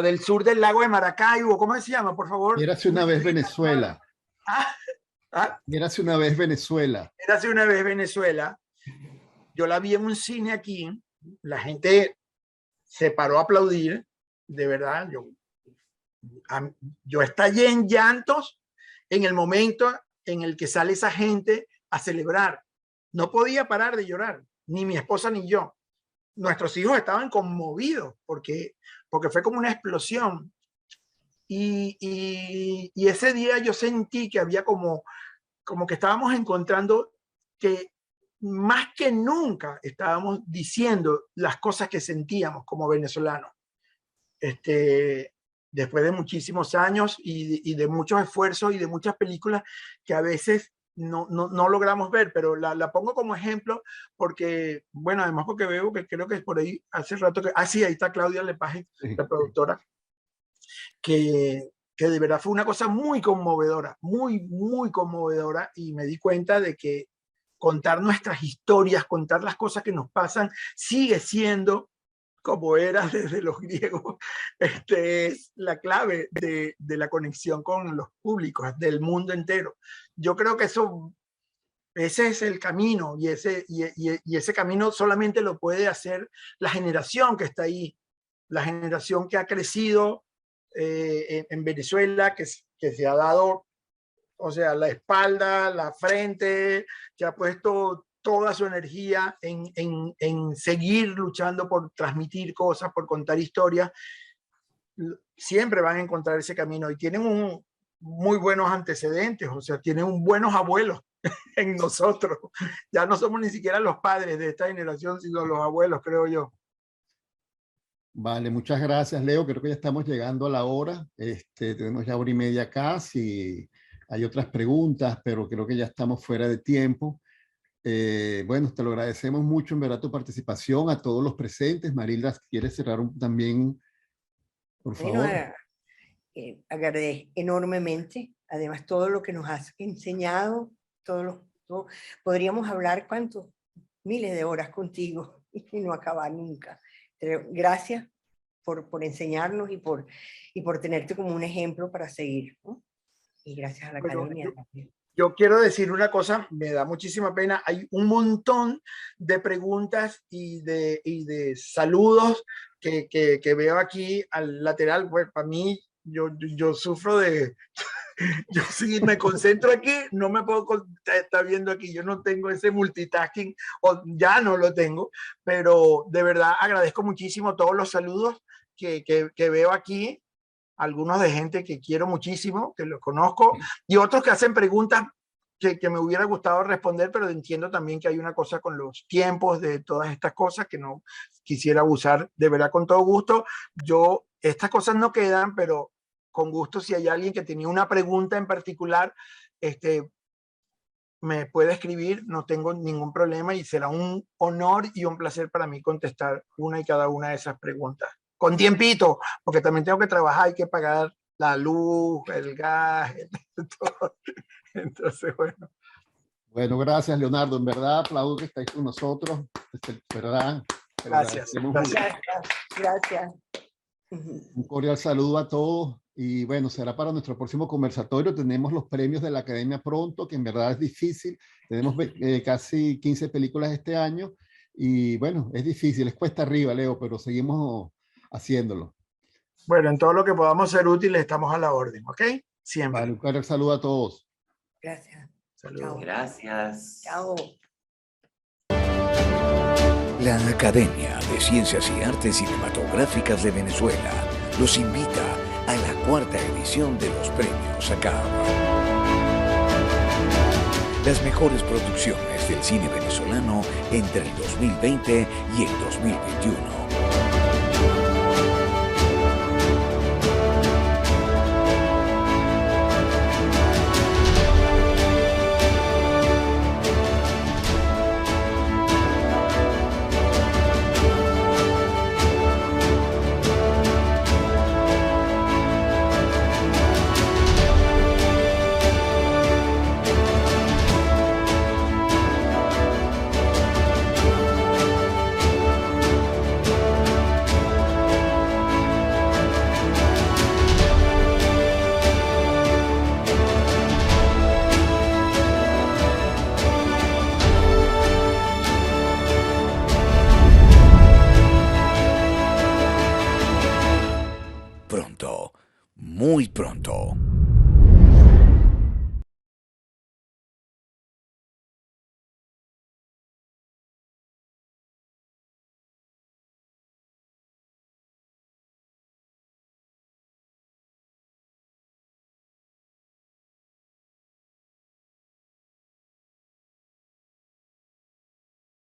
del sur del lago de Maracaibo, ¿cómo se llama, por favor? Érase una vez Venezuela. Érase una vez Venezuela. Érase una vez Venezuela. Yo la vi en un cine aquí, la gente se paró a aplaudir, de verdad, yo estallé en llantos en el momento en el que sale esa gente a celebrar. No podía parar de llorar, ni mi esposa ni yo. Nuestros hijos estaban conmovidos porque fue como una explosión. Y ese día yo sentí que había como que estábamos encontrando que más que nunca estábamos diciendo las cosas que sentíamos como venezolanos. Después de muchísimos años y de muchos esfuerzos y de muchas películas que a veces no logramos ver, pero la pongo como ejemplo porque, bueno, además porque veo que creo que es por ahí hace rato que, sí, ahí está Claudia Lepage, la productora, que de verdad fue una cosa muy conmovedora, muy, muy conmovedora, y me di cuenta de que contar nuestras historias, contar las cosas que nos pasan, sigue siendo, como era desde los griegos, es la clave de la conexión con los públicos del mundo entero. Yo creo que ese es el camino, y ese camino solamente lo puede hacer la generación que está ahí, la generación que ha crecido en Venezuela, que se ha dado, o sea, la espalda, la frente, que ha puesto toda su energía en seguir luchando por transmitir cosas, por contar historias. Siempre van a encontrar ese camino y tienen muy buenos antecedentes, o sea, tienen buenos abuelos en nosotros. Ya no somos ni siquiera los padres de esta generación, sino los abuelos, creo yo. Vale, muchas gracias, Leo. Creo que ya estamos llegando a la hora. Tenemos ya 1 hora y media acá. Si hay otras preguntas, pero creo que ya estamos fuera de tiempo. Bueno, te lo agradecemos mucho, en verdad, tu participación, a todos los presentes. Marilda, ¿quieres cerrar también, por favor? Bueno, agradezco enormemente, además todo lo que nos has enseñado, podríamos hablar cuántos, miles de horas contigo y no acabar nunca. Pero gracias por enseñarnos y por tenerte como un ejemplo para seguir, ¿no? Y gracias a la academia también. Yo quiero decir una cosa, me da muchísima pena. Hay un montón de preguntas y de saludos que veo aquí al lateral. Pues para mí, yo sufro de... Yo sí me concentro aquí, no me puedo estar viendo aquí. Yo no tengo ese multitasking, o ya no lo tengo, pero de verdad agradezco muchísimo todos los saludos que veo aquí. Algunos de gente que quiero muchísimo, que los conozco, y otros que hacen preguntas que me hubiera gustado responder, pero entiendo también que hay una cosa con los tiempos de todas estas cosas que no quisiera abusar, de verdad, con todo gusto. Estas cosas no quedan, pero con gusto, si hay alguien que tenía una pregunta en particular, me puede escribir, no tengo ningún problema, y será un honor y un placer para mí contestar una y cada una de esas preguntas. Con tiempito, porque también tengo que trabajar, hay que pagar la luz, el gas, todo. Entonces, bueno. Bueno, gracias, Leonardo. En verdad, aplaudo que estáis con nosotros. ¿Verdad? Gracias. Gracias. Un cordial saludo a todos. Y bueno, será para nuestro próximo conversatorio. Tenemos los premios de la Academia pronto, que en verdad es difícil. Tenemos casi 15 películas este año. Y bueno, es difícil, es cuesta arriba, Leo, pero seguimos haciéndolo. Bueno, en todo lo que podamos ser útiles estamos a la orden, ¿ok? Siempre. Vale, un cordial saludo a todos. Gracias. Saludos. Gracias. Chao. La Academia de Ciencias y Artes Cinematográficas de Venezuela los invita a la 4ª edición de los premios ACAB. Las mejores producciones del cine venezolano entre el 2020 y el 2021. Pronto, muy pronto.